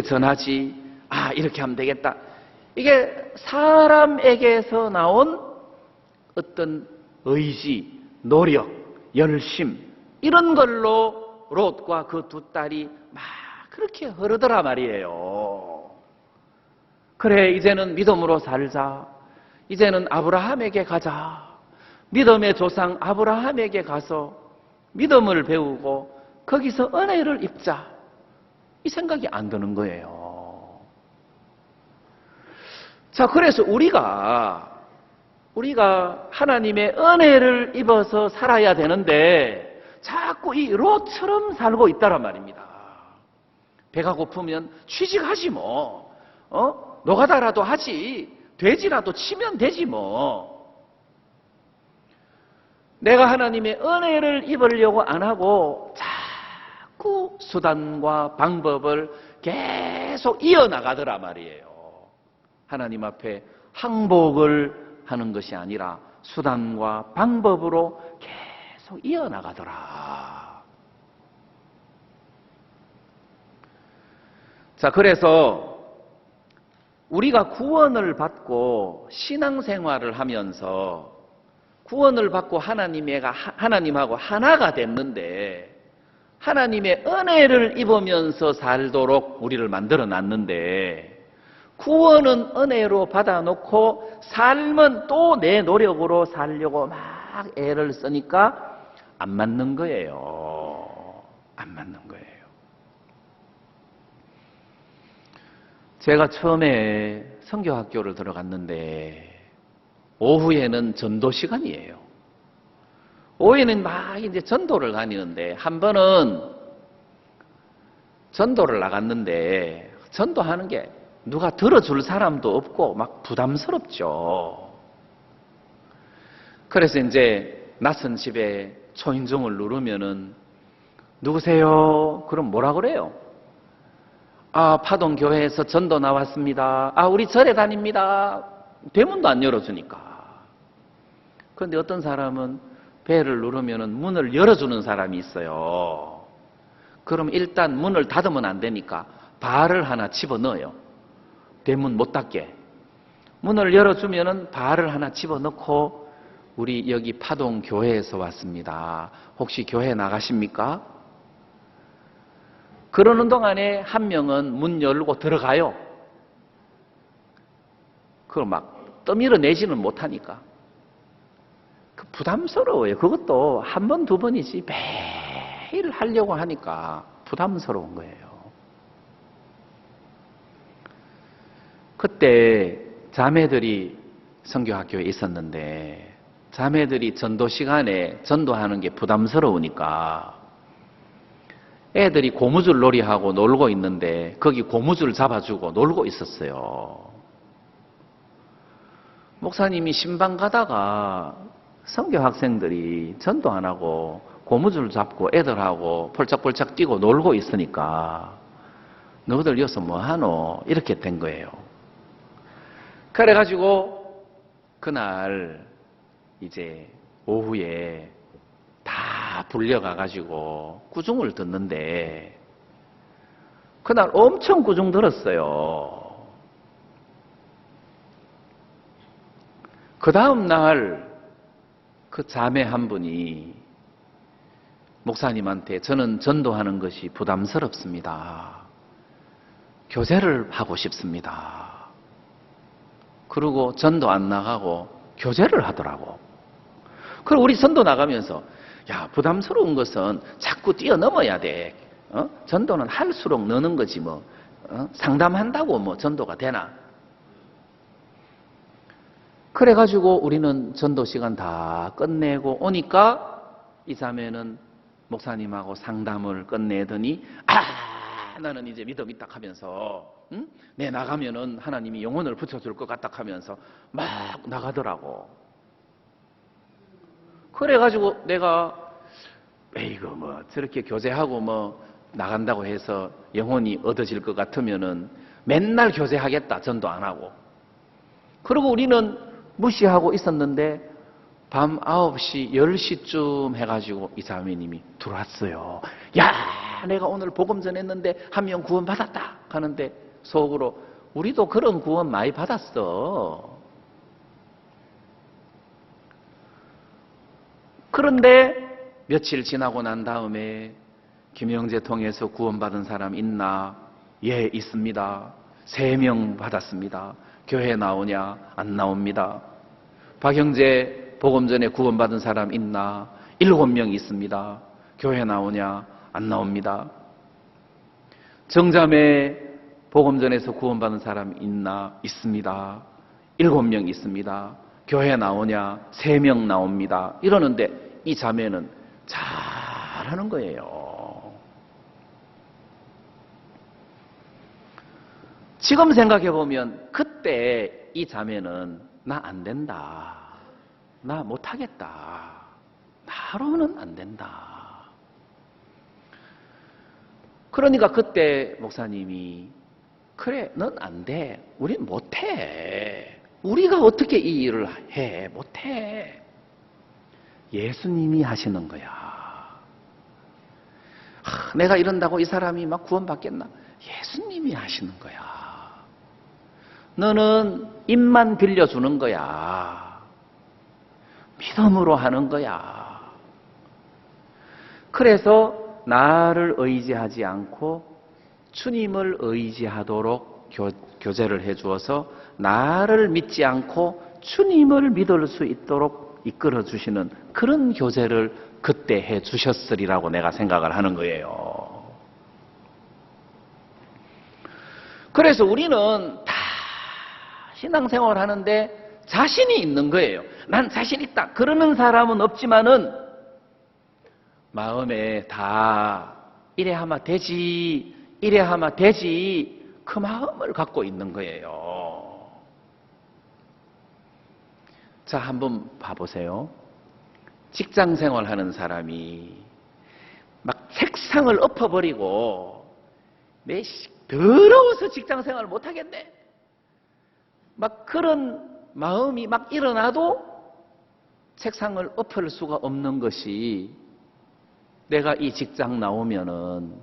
전하지? 아 이렇게 하면 되겠다. 이게 사람에게서 나온 어떤 의지, 노력, 열심 이런 걸로 롯과 그 두 딸이 막 그렇게 흐르더라 말이에요. 그래 이제는 믿음으로 살자. 이제는 아브라함에게 가자. 믿음의 조상 아브라함에게 가서 믿음을 배우고 거기서 은혜를 입자. 이 생각이 안 드는 거예요. 자, 그래서 우리가 하나님의 은혜를 입어서 살아야 되는데 자꾸 이 롯처럼 살고 있다란 말입니다. 배가 고프면 취직하지 뭐. 노가다라도 하지. 돼지라도 치면 되지 뭐. 내가 하나님의 은혜를 입으려고 안 하고 자꾸 수단과 방법을 계속 이어나가더라 말이에요. 하나님 앞에 항복을 하는 것이 아니라 수단과 방법으로 계속 이어나가더라. 자, 그래서 우리가 구원을 받고 신앙생활을 하면서 구원을 받고 하나님하고 하나가 됐는데 하나님의 은혜를 입으면서 살도록 우리를 만들어 놨는데 구원은 은혜로 받아놓고 삶은 또 내 노력으로 살려고 막 애를 쓰니까 안 맞는 거예요. 안 맞는 거예요. 제가 처음에 선교학교를 들어갔는데 오후에는 전도 시간이에요. 오후에는 막 이제 전도를 다니는데 한 번은 전도를 나갔는데 전도하는 게 누가 들어줄 사람도 없고 막 부담스럽죠. 그래서 이제 낯선 집에 초인종을 누르면은 누구세요? 그럼 뭐라 그래요? 아, 파동교회에서 전도 나왔습니다. 아, 우리 절에 다닙니다. 대문도 안 열어주니까. 그런데 어떤 사람은 배를 누르면은 문을 열어주는 사람이 있어요. 그럼 일단 문을 닫으면 안 되니까 발을 하나 집어넣어요. 대문 못 닫게. 문을 열어주면은 발을 하나 집어넣고 우리 여기 파동교회에서 왔습니다. 혹시 교회 나가십니까? 그러는 동안에 한 명은 문 열고 들어가요. 그걸 막 떠밀어 내지는 못하니까. 부담스러워요. 그것도 한 번, 두 번이지 매일 하려고 하니까 부담스러운 거예요. 그때 자매들이 선교학교에 있었는데 자매들이 전도 시간에 전도하는 게 부담스러우니까 애들이 고무줄 놀이하고 놀고 있는데 거기 고무줄 잡아주고 놀고 있었어요. 목사님이 신방 가다가 선교 학생들이 전도 안 하고 고무줄 잡고 애들하고 펄짝펄짝 뛰고 놀고 있으니까 너희들 여기서 뭐 하노? 이렇게 된 거예요. 그래가지고 그날 이제 오후에 다 불려가가지고 구중을 듣는데 그날 엄청 구중 들었어요. 그 다음 날 그 자매 한 분이 목사님한테 저는 전도하는 것이 부담스럽습니다. 교제를 하고 싶습니다. 그리고 전도 안 나가고 교제를 하더라고. 그리고 우리 전도 나가면서 야, 부담스러운 것은 자꾸 뛰어넘어야 돼. 전도는 할수록 느는 거지 뭐. 상담한다고 뭐 전도가 되나? 그래가지고 우리는 전도 시간 다 끝내고 오니까 이 자매는 목사님하고 상담을 끝내더니 나는 이제 믿음 있다 하면서 내 나가면은 하나님이 영혼을 붙여줄 것 같다 하면서 막 나가더라고. 그래가지고 내가 이거 뭐 저렇게 교제하고 뭐 나간다고 해서 영혼이 얻어질 것 같으면은 맨날 교제하겠다, 전도 안 하고. 그리고 우리는 무시하고 있었는데 밤 9시, 10시쯤 해가지고 이 자매님이 들어왔어요. 야, 내가 오늘 복음 전했는데 한 명 구원 받았다 하는데 속으로 우리도 그런 구원 많이 받았어. 그런데 며칠 지나고 난 다음에 김영재 통해서 구원받은 사람 있나? 예, 있습니다. 3명 받았습니다. 교회 나오냐? 안 나옵니다. 박형재 복음 전에 구원받은 사람 있나? 7명 있습니다. 교회 나오냐? 안 나옵니다. 정자매 복음 전에서 구원받은 사람 있나? 있습니다. 7명 있습니다. 교회 나오냐? 3명 나옵니다. 이러는데 이 자매는 잘하는 거예요. 지금 생각해 보면 그때 이 자매는 나 안 된다. 나 못하겠다. 나로는 안 된다. 그러니까 그때 목사님이 그래, 넌 안 돼. 우린 못해. 우리가 어떻게 이 일을 해? 못해. 예수님이 하시는 거야. 내가 이런다고 이 사람이 막 구원받겠나? 예수님이 하시는 거야. 너는 입만 빌려주는 거야. 믿음으로 하는 거야. 그래서 나를 의지하지 않고 주님을 의지하도록 교제를 해주어서 나를 믿지 않고 주님을 믿을 수 있도록 이끌어 주시는 그런 교제를 그때 해 주셨으리라고 내가 생각을 하는 거예요. 그래서 우리는 다 신앙생활 하는데 자신이 있는 거예요. 난 자신 있다. 그러는 사람은 없지만은 마음에 다 이래 하면 되지, 이래 하면 되지, 그 마음을 갖고 있는 거예요. 자, 한번 봐보세요. 직장 생활하는 사람이 막 책상을 엎어버리고 내 더러워서 직장 생활을 못하겠네. 막 그런 마음이 막 일어나도 책상을 엎을 수가 없는 것이 내가 이 직장 나오면은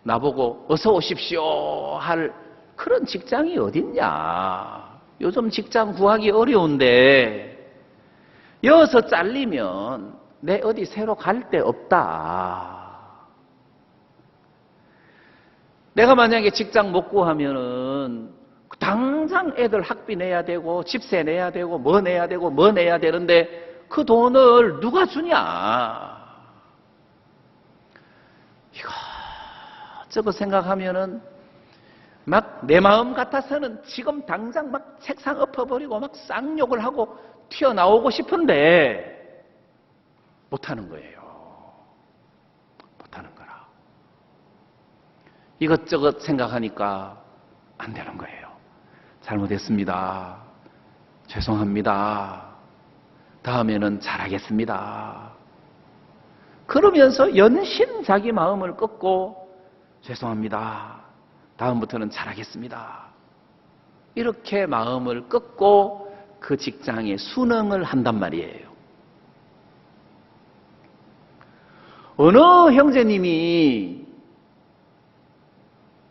나보고 어서 오십시오 할 그런 직장이 어딨냐. 요즘 직장 구하기 어려운데 여기서 잘리면 내 어디 새로 갈 데 없다. 내가 만약에 직장 못 구하면은 당장 애들 학비 내야 되고 집세 내야 되고 뭐 내야 되고 뭐 내야 되는데 그 돈을 누가 주냐. 이것저것 생각하면은 막 내 마음 같아서는 지금 당장 막 책상 엎어버리고 막 쌍욕을 하고 튀어나오고 싶은데 못하는 거예요. 못하는 거라. 이것저것 생각하니까 안 되는 거예요. 잘못했습니다. 죄송합니다. 다음에는 잘하겠습니다. 그러면서 연신 자기 마음을 꺾고 죄송합니다. 다음부터는 잘하겠습니다. 이렇게 마음을 꺾고 그 직장에 순응을 한단 말이에요. 어느 형제님이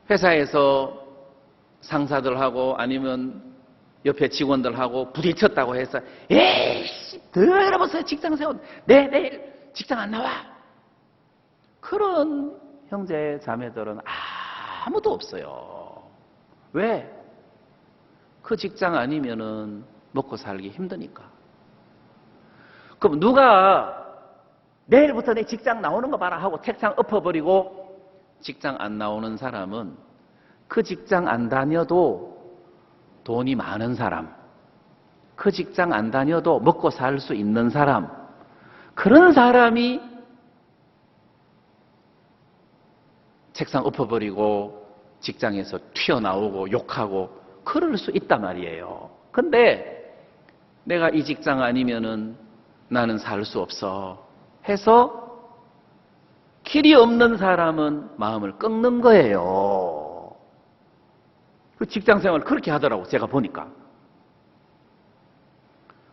회사에서 상사들하고 아니면 옆에 직원들하고 부딪혔다고 해서 에이씨 더러워서 직장 세워 내일 직장 안 나와, 그런 형제 자매들은 아무도 없어요. 왜? 그 직장 아니면은 먹고 살기 힘드니까. 그럼 누가 내일부터 내 직장 나오는 거 봐라 하고 책상 엎어버리고 직장 안 나오는 사람은 그 직장 안 다녀도 돈이 많은 사람, 그 직장 안 다녀도 먹고 살 수 있는 사람, 그런 사람이 책상 엎어버리고 직장에서 튀어나오고 욕하고 그럴 수 있단 말이에요. 근데 내가 이 직장 아니면은 나는 살 수 없어 해서 길이 없는 사람은 마음을 꺾는 거예요. 그 직장 생활 그렇게 하더라고, 제가 보니까.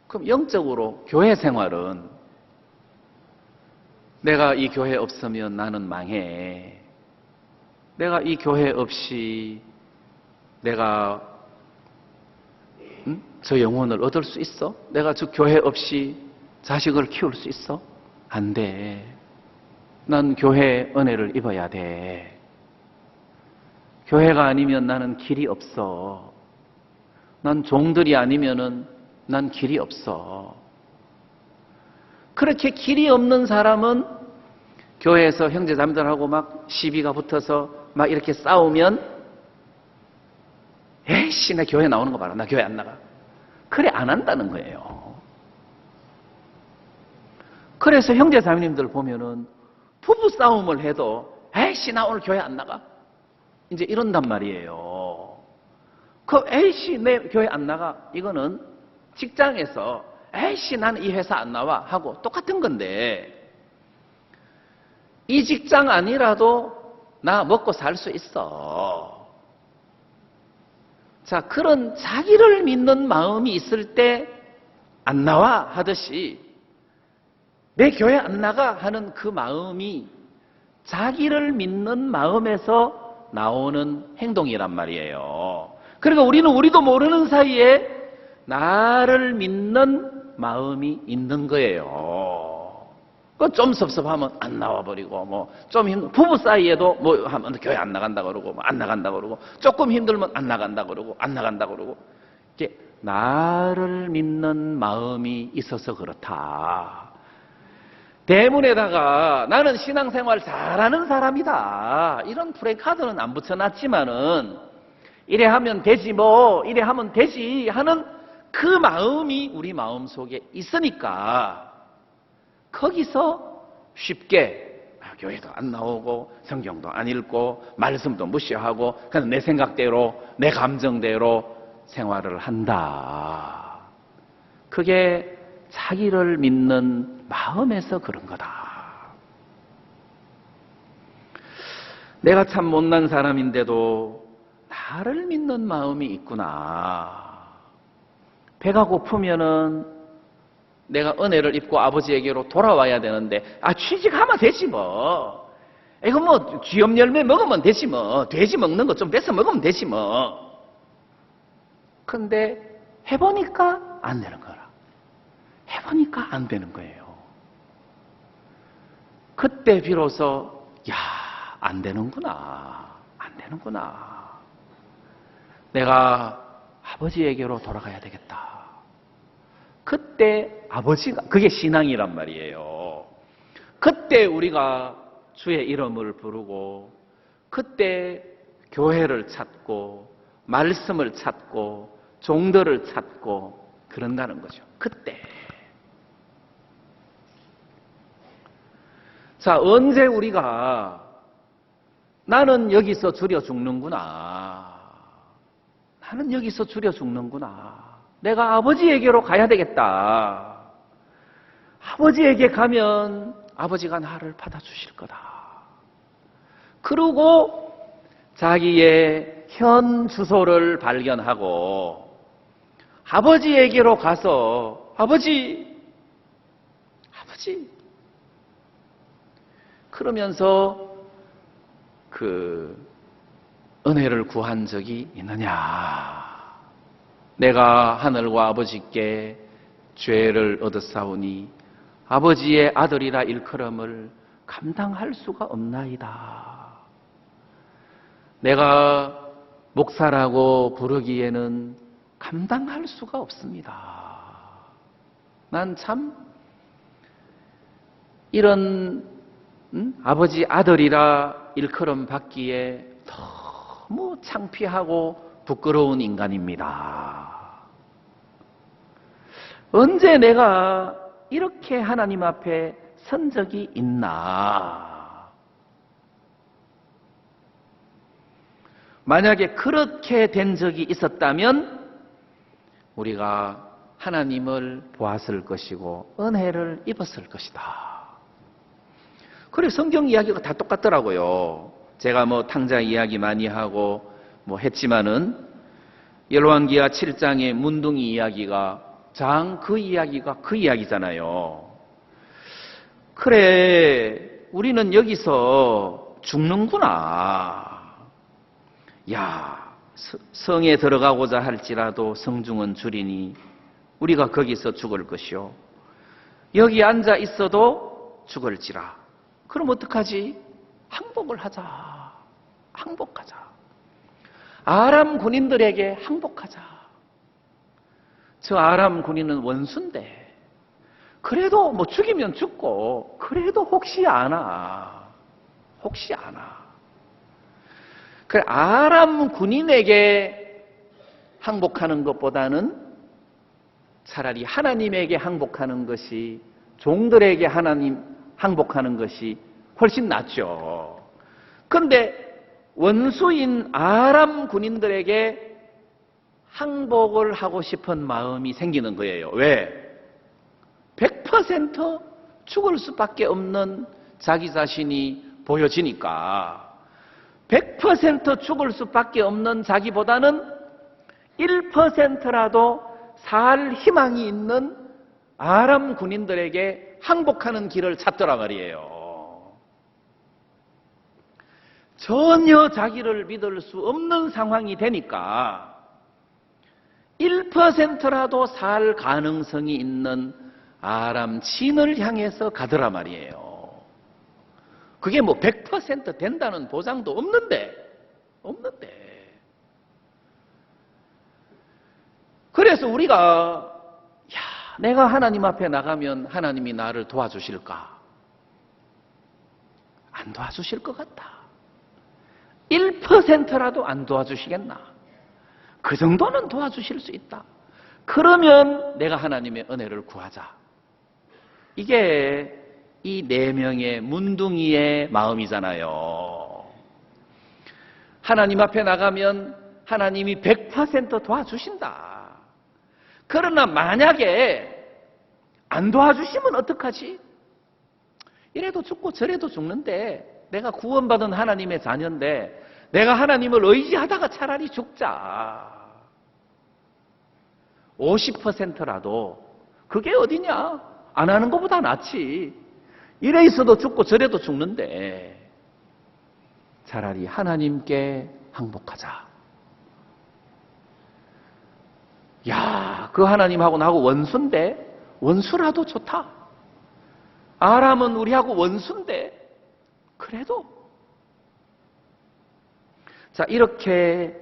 그럼 영적으로 교회 생활은 내가 이 교회 없으면 나는 망해. 내가 이 교회 없이 내가 저 영혼을 얻을 수 있어? 내가 저 교회 없이 자식을 키울 수 있어? 안 돼. 난 교회 은혜를 입어야 돼. 교회가 아니면 나는 길이 없어. 난 종들이 아니면은 난 길이 없어. 그렇게 길이 없는 사람은 교회에서 형제자매들하고 막 시비가 붙어서 막 이렇게 싸우면 에이씨 나 교회 나오는 거 봐라, 나 교회 안 나가. 그래 안 한다는 거예요. 그래서 형제자매님들 보면은 부부 싸움을 해도 에이씨 나 오늘 교회 안 나가, 이제 이런단 말이에요. 그 에이씨 내 교회 안 나가, 이거는 직장에서 에이씨 나는 이 회사 안 나와 하고 똑같은 건데, 이 직장 아니라도 나 먹고 살 수 있어. 자, 그런 자기를 믿는 마음이 있을 때 안 나와 하듯이 내 교회 안 나가 하는 그 마음이 자기를 믿는 마음에서 나오는 행동이란 말이에요. 그러니까 우리도 모르는 사이에 나를 믿는 마음이 있는 거예요. 좀 섭섭하면 안 나와버리고, 뭐 좀 힘들, 부부 사이에도 뭐 하면 교회 안 나간다 그러고, 안 나간다 그러고, 조금 힘들면 안 나간다 그러고, 안 나간다 그러고, 이게 나를 믿는 마음이 있어서 그렇다. 대문에다가 나는 신앙생활 잘하는 사람이다, 이런 프레카드는 안 붙여놨지만은 이래 하면 되지 뭐, 이래 하면 되지 하는 그 마음이 우리 마음 속에 있으니까 거기서 쉽게 교회도 안 나오고 성경도 안 읽고 말씀도 무시하고 그냥 내 생각대로 내 감정대로 생활을 한다. 그게 자기를 믿는 마음에서 그런 거다. 내가 참 못난 사람인데도 나를 믿는 마음이 있구나. 배가 고프면은 내가 은혜를 입고 아버지에게로 돌아와야 되는데, 취직하면 되지 뭐. 이거 뭐 쥐염 열매 먹으면 되지 뭐. 돼지 먹는 거 좀 뺏어 먹으면 되지 뭐. 근데 해보니까 안 되는 거라. 해보니까 안 되는 거예요. 그때 비로소 안 되는구나. 안 되는구나. 내가 아버지에게로 돌아가야 되겠다. 그때 아버지가, 그게 신앙이란 말이에요. 그때 우리가 주의 이름을 부르고, 그때 교회를 찾고, 말씀을 찾고, 종들을 찾고, 그런다는 거죠. 그때. 자, 언제 우리가 나는 여기서 줄여 죽는구나. 나는 여기서 줄여 죽는구나. 내가 아버지에게로 가야 되겠다. 아버지에게 가면 아버지가 나를 받아주실 거다. 그러고 자기의 현 주소를 발견하고 아버지에게로 가서 아버지 그러면서 그 은혜를 구한 적이 있느냐? 내가 하늘과 아버지께 죄를 얻었사오니 아버지의 아들이라 일컬음을 감당할 수가 없나이다. 내가 목사라고 부르기에는 감당할 수가 없습니다. 난 참 이런 아버지 아들이라 일컬음 받기에 너무 창피하고 부끄러운 인간입니다. 언제 내가 이렇게 하나님 앞에 선 적이 있나? 만약에 그렇게 된 적이 있었다면 우리가 하나님을 보았을 것이고 은혜를 입었을 것이다. 그래 성경 이야기가 다 똑같더라고요. 제가 뭐 탕자 이야기 많이 하고 뭐 했지만은 열왕기하 7장의 문둥이 이야기가 그 이야기가 그 이야기잖아요. 그래 우리는 여기서 죽는구나. 야, 성에 들어가고자 할지라도 성중은 줄이니 우리가 거기서 죽을 것이요 여기 앉아 있어도 죽을지라. 그럼 어떡하지? 항복을 하자. 항복하자. 아람 군인들에게 항복하자. 저 아람 군인은 원수인데 그래도 뭐 죽이면 죽고 그래도 혹시 아나. 그래 아람 군인에게 항복하는 것보다는 차라리 하나님에게 항복하는 것이 종들에게 항복하는 것이 훨씬 낫죠. 그런데 원수인 아람 군인들에게 항복을 하고 싶은 마음이 생기는 거예요. 왜? 100% 죽을 수밖에 없는 자기 자신이 보여지니까 100% 죽을 수밖에 없는 자기보다는 1%라도 살 희망이 있는 아람 군인들에게 항복하는 길을 찾더라 말이에요. 전혀 자기를 믿을 수 없는 상황이 되니까 1%라도 살 가능성이 있는 아람 진을 향해서 가더라 말이에요. 그게 뭐 100% 된다는 보장도 없는데. 그래서 우리가 내가 하나님 앞에 나가면 하나님이 나를 도와주실까? 안 도와주실 것 같다. 1%라도 안 도와주시겠나? 그 정도는 도와주실 수 있다. 그러면 내가 하나님의 은혜를 구하자. 이게 이 4명의 문둥이의 마음이잖아요. 하나님 앞에 나가면 하나님이 100% 도와주신다. 그러나 만약에 안 도와주시면 어떡하지? 이래도 죽고 저래도 죽는데 내가 구원받은 하나님의 자녀인데 내가 하나님을 의지하다가 차라리 죽자. 50%라도 그게 어디냐? 안 하는 것보다 낫지. 이래 있어도 죽고 저래도 죽는데 차라리 하나님께 항복하자. 야, 그 하나님하고 나하고 원수인데 원수라도 좋다. 아람은 우리하고 원수인데 그래도 자, 이렇게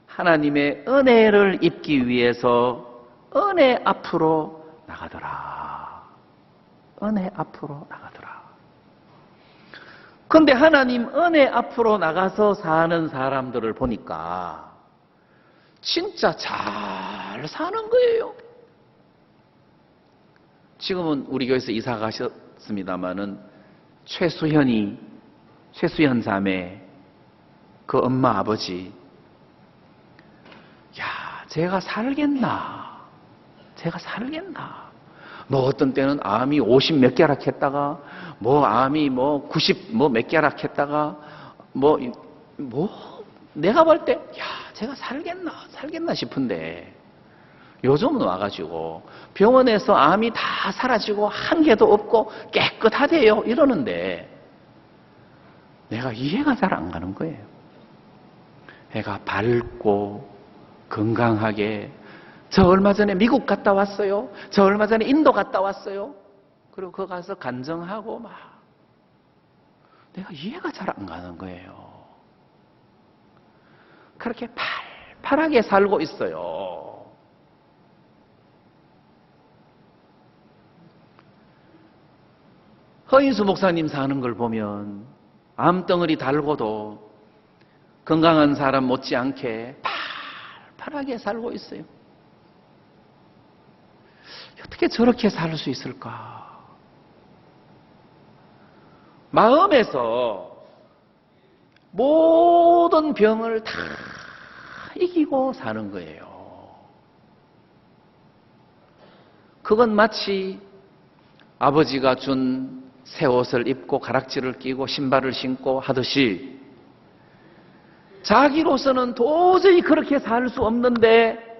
하나님의 은혜를 입기 위해서 은혜 앞으로 나가더라. 은혜 앞으로 나가더라. 그런데 하나님 은혜 앞으로 나가서 사는 사람들을 보니까 진짜 잘 사는 거예요. 지금은 우리 교회에서 이사 가셨습니다마는 최수현 자매 그 엄마 아버지 제가 살겠나 뭐 어떤 때는 암이 50 몇 개락 했다가 뭐 암이 뭐 90 뭐 몇 개락 했다가 뭐 내가 볼 때 제가 살겠나 싶은데 요즘은 와가지고 병원에서 암이 다 사라지고 한 개도 없고 깨끗하대요 이러는데 내가 이해가 잘 안 가는 거예요. 애가 밝고 건강하게 저 얼마 전에 미국 갔다 왔어요. 저 얼마 전에 인도 갔다 왔어요. 그리고 거기 가서 간증하고 막 내가 이해가 잘 안 가는 거예요. 그렇게 팔팔하게 살고 있어요. 허인수 목사님 사는 걸 보면 암덩어리 달고도 건강한 사람 못지않게 팔팔하게 살고 있어요. 어떻게 저렇게 살 수 있을까? 마음에서 모든 병을 다 이기고 사는 거예요. 그건 마치 아버지가 준 새 옷을 입고 가락지를 끼고 신발을 신고 하듯이 자기로서는 도저히 그렇게 살 수 없는데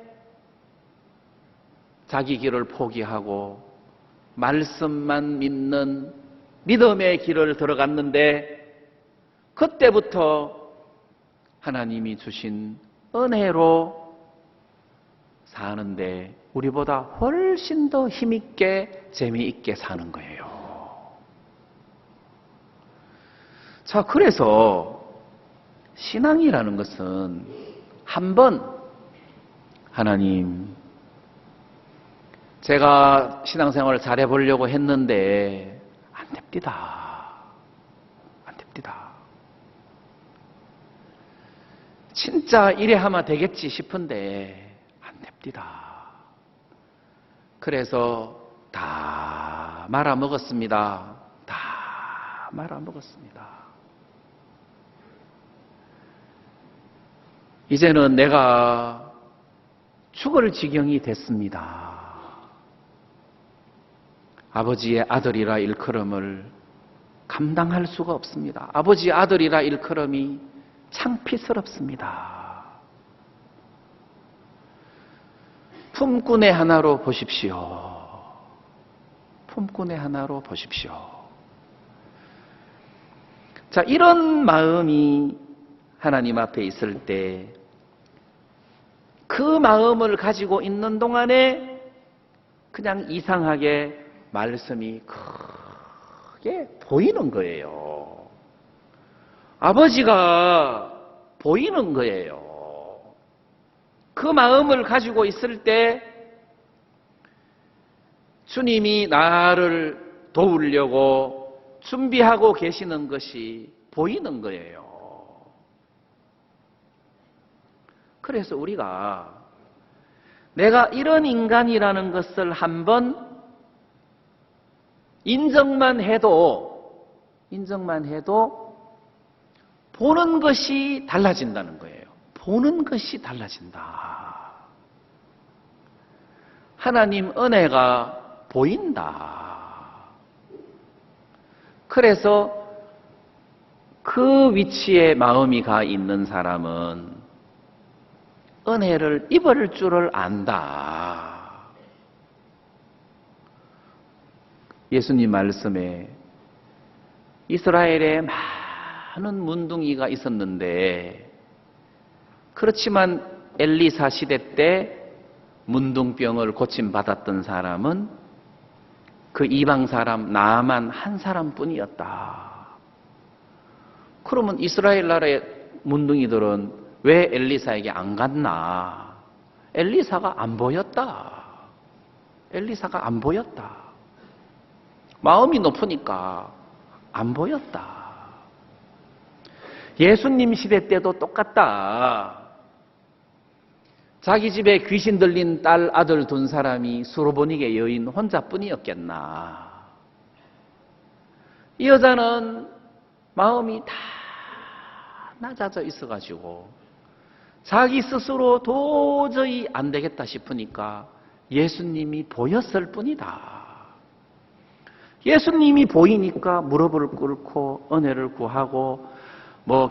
자기 길을 포기하고 말씀만 믿는 믿음의 길을 들어갔는데 그때부터 하나님이 주신 은혜로 사는데 우리보다 훨씬 더 힘있게 재미있게 사는 거예요. 자, 그래서 신앙이라는 것은 한번 하나님 제가 신앙생활을 잘해보려고 했는데 안 됩니다. 안 됩니다. 진짜 이래 하면 되겠지 싶은데 안 됩니다. 그래서 다 말아먹었습니다. 다 말아먹었습니다. 이제는 내가 죽을 지경이 됐습니다. 아버지의 아들이라 일컬음을 감당할 수가 없습니다. 아버지의 아들이라 일컬음이 창피스럽습니다. 품꾼의 하나로 보십시오. 품꾼의 하나로 보십시오. 자, 이런 마음이 하나님 앞에 있을 때 그 마음을 가지고 있는 동안에 그냥 이상하게 말씀이 크게 보이는 거예요. 아버지가 보이는 거예요. 그 마음을 가지고 있을 때 주님이 나를 도우려고 준비하고 계시는 것이 보이는 거예요. 그래서 우리가 내가 이런 인간이라는 것을 한번 인정만 해도 보는 것이 달라진다는 거예요. 보는 것이 달라진다. 하나님 은혜가 보인다. 그래서 그 위치에 마음이 가 있는 사람은 은혜를 입을 줄을 안다. 예수님 말씀에 이스라엘에 많은 문둥이가 있었는데 그렇지만 엘리사 시대 때 문둥병을 고침받았던 사람은 그 이방 사람 나아만 한 사람뿐이었다. 그러면 이스라엘 나라의 문둥이들은 왜 엘리사에게 안 갔나? 엘리사가 안 보였다. 엘리사가 안 보였다. 마음이 높으니까 안 보였다. 예수님 시대 때도 똑같다. 자기 집에 귀신 들린 딸, 아들 둔 사람이 수로보닉의 여인 혼자뿐이었겠나. 이 여자는 마음이 다 낮아져 있어가지고 자기 스스로 도저히 안 되겠다 싶으니까 예수님이 보였을 뿐이다. 예수님이 보이니까 무릎을 꿇고 은혜를 구하고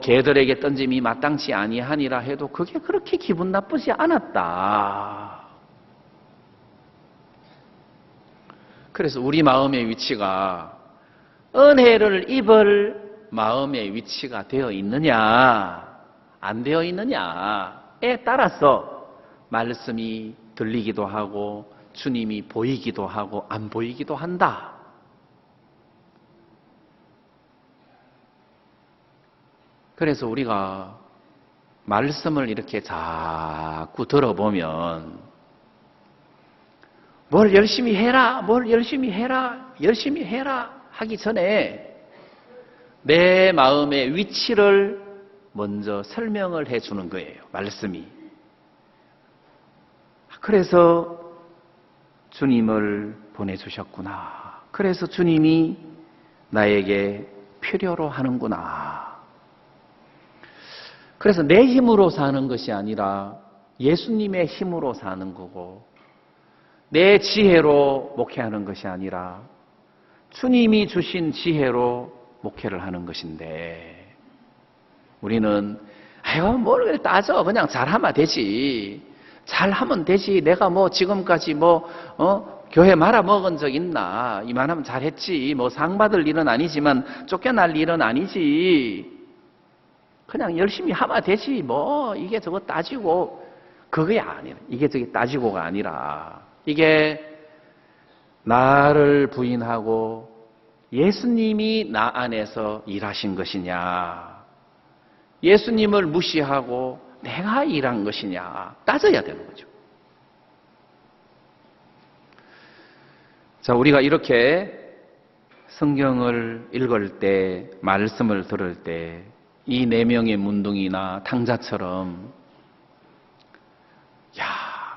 개들에게 던짐이 마땅치 아니하니라 해도 그게 그렇게 기분 나쁘지 않았다. 그래서 우리 마음의 위치가 은혜를 입을 마음의 위치가 되어 있느냐, 안 되어 있느냐에 따라서 말씀이 들리기도 하고 주님이 보이기도 하고 안 보이기도 한다. 그래서 우리가 말씀을 이렇게 자꾸 들어보면 뭘 열심히 해라, 뭘 열심히 해라, 열심히 해라 하기 전에 내 마음의 위치를 먼저 설명을 해주는 거예요, 말씀이. 그래서 주님을 보내주셨구나. 그래서 주님이 나에게 필요로 하는구나. 그래서 내 힘으로 사는 것이 아니라 예수님의 힘으로 사는 거고, 내 지혜로 목회하는 것이 아니라 주님이 주신 지혜로 목회를 하는 것인데, 우리는 아유 뭘 따져, 그냥 잘하면 되지, 잘하면 되지, 내가 뭐 지금까지 교회 말아먹은 적 있나, 이만하면 잘했지, 뭐 상 받을 일은 아니지만 쫓겨날 일은 아니지, 그냥 열심히 하면 되지, 뭐 이게 저거 따지고, 그게 아니라, 이게 저게 따지고가 아니라, 이게 나를 부인하고 예수님이 나 안에서 일하신 것이냐, 예수님을 무시하고 내가 일한 것이냐 따져야 되는 거죠. 자, 우리가 이렇게 성경을 읽을 때, 말씀을 들을 때 이 네 명의 문둥이나 탕자처럼, 야,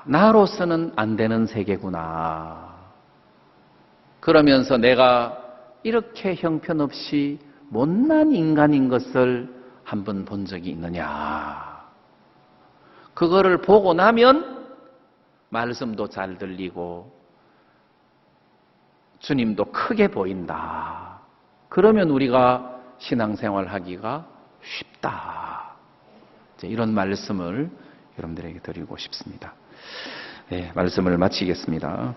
나로서는 안 되는 세계구나, 그러면서 내가 이렇게 형편없이 못난 인간인 것을 한번 본 적이 있느냐, 그거를 보고 나면 말씀도 잘 들리고 주님도 크게 보인다. 그러면 우리가 신앙생활 하기가 쉽다. 이런 말씀을 여러분들에게 드리고 싶습니다. 네, 말씀을 마치겠습니다.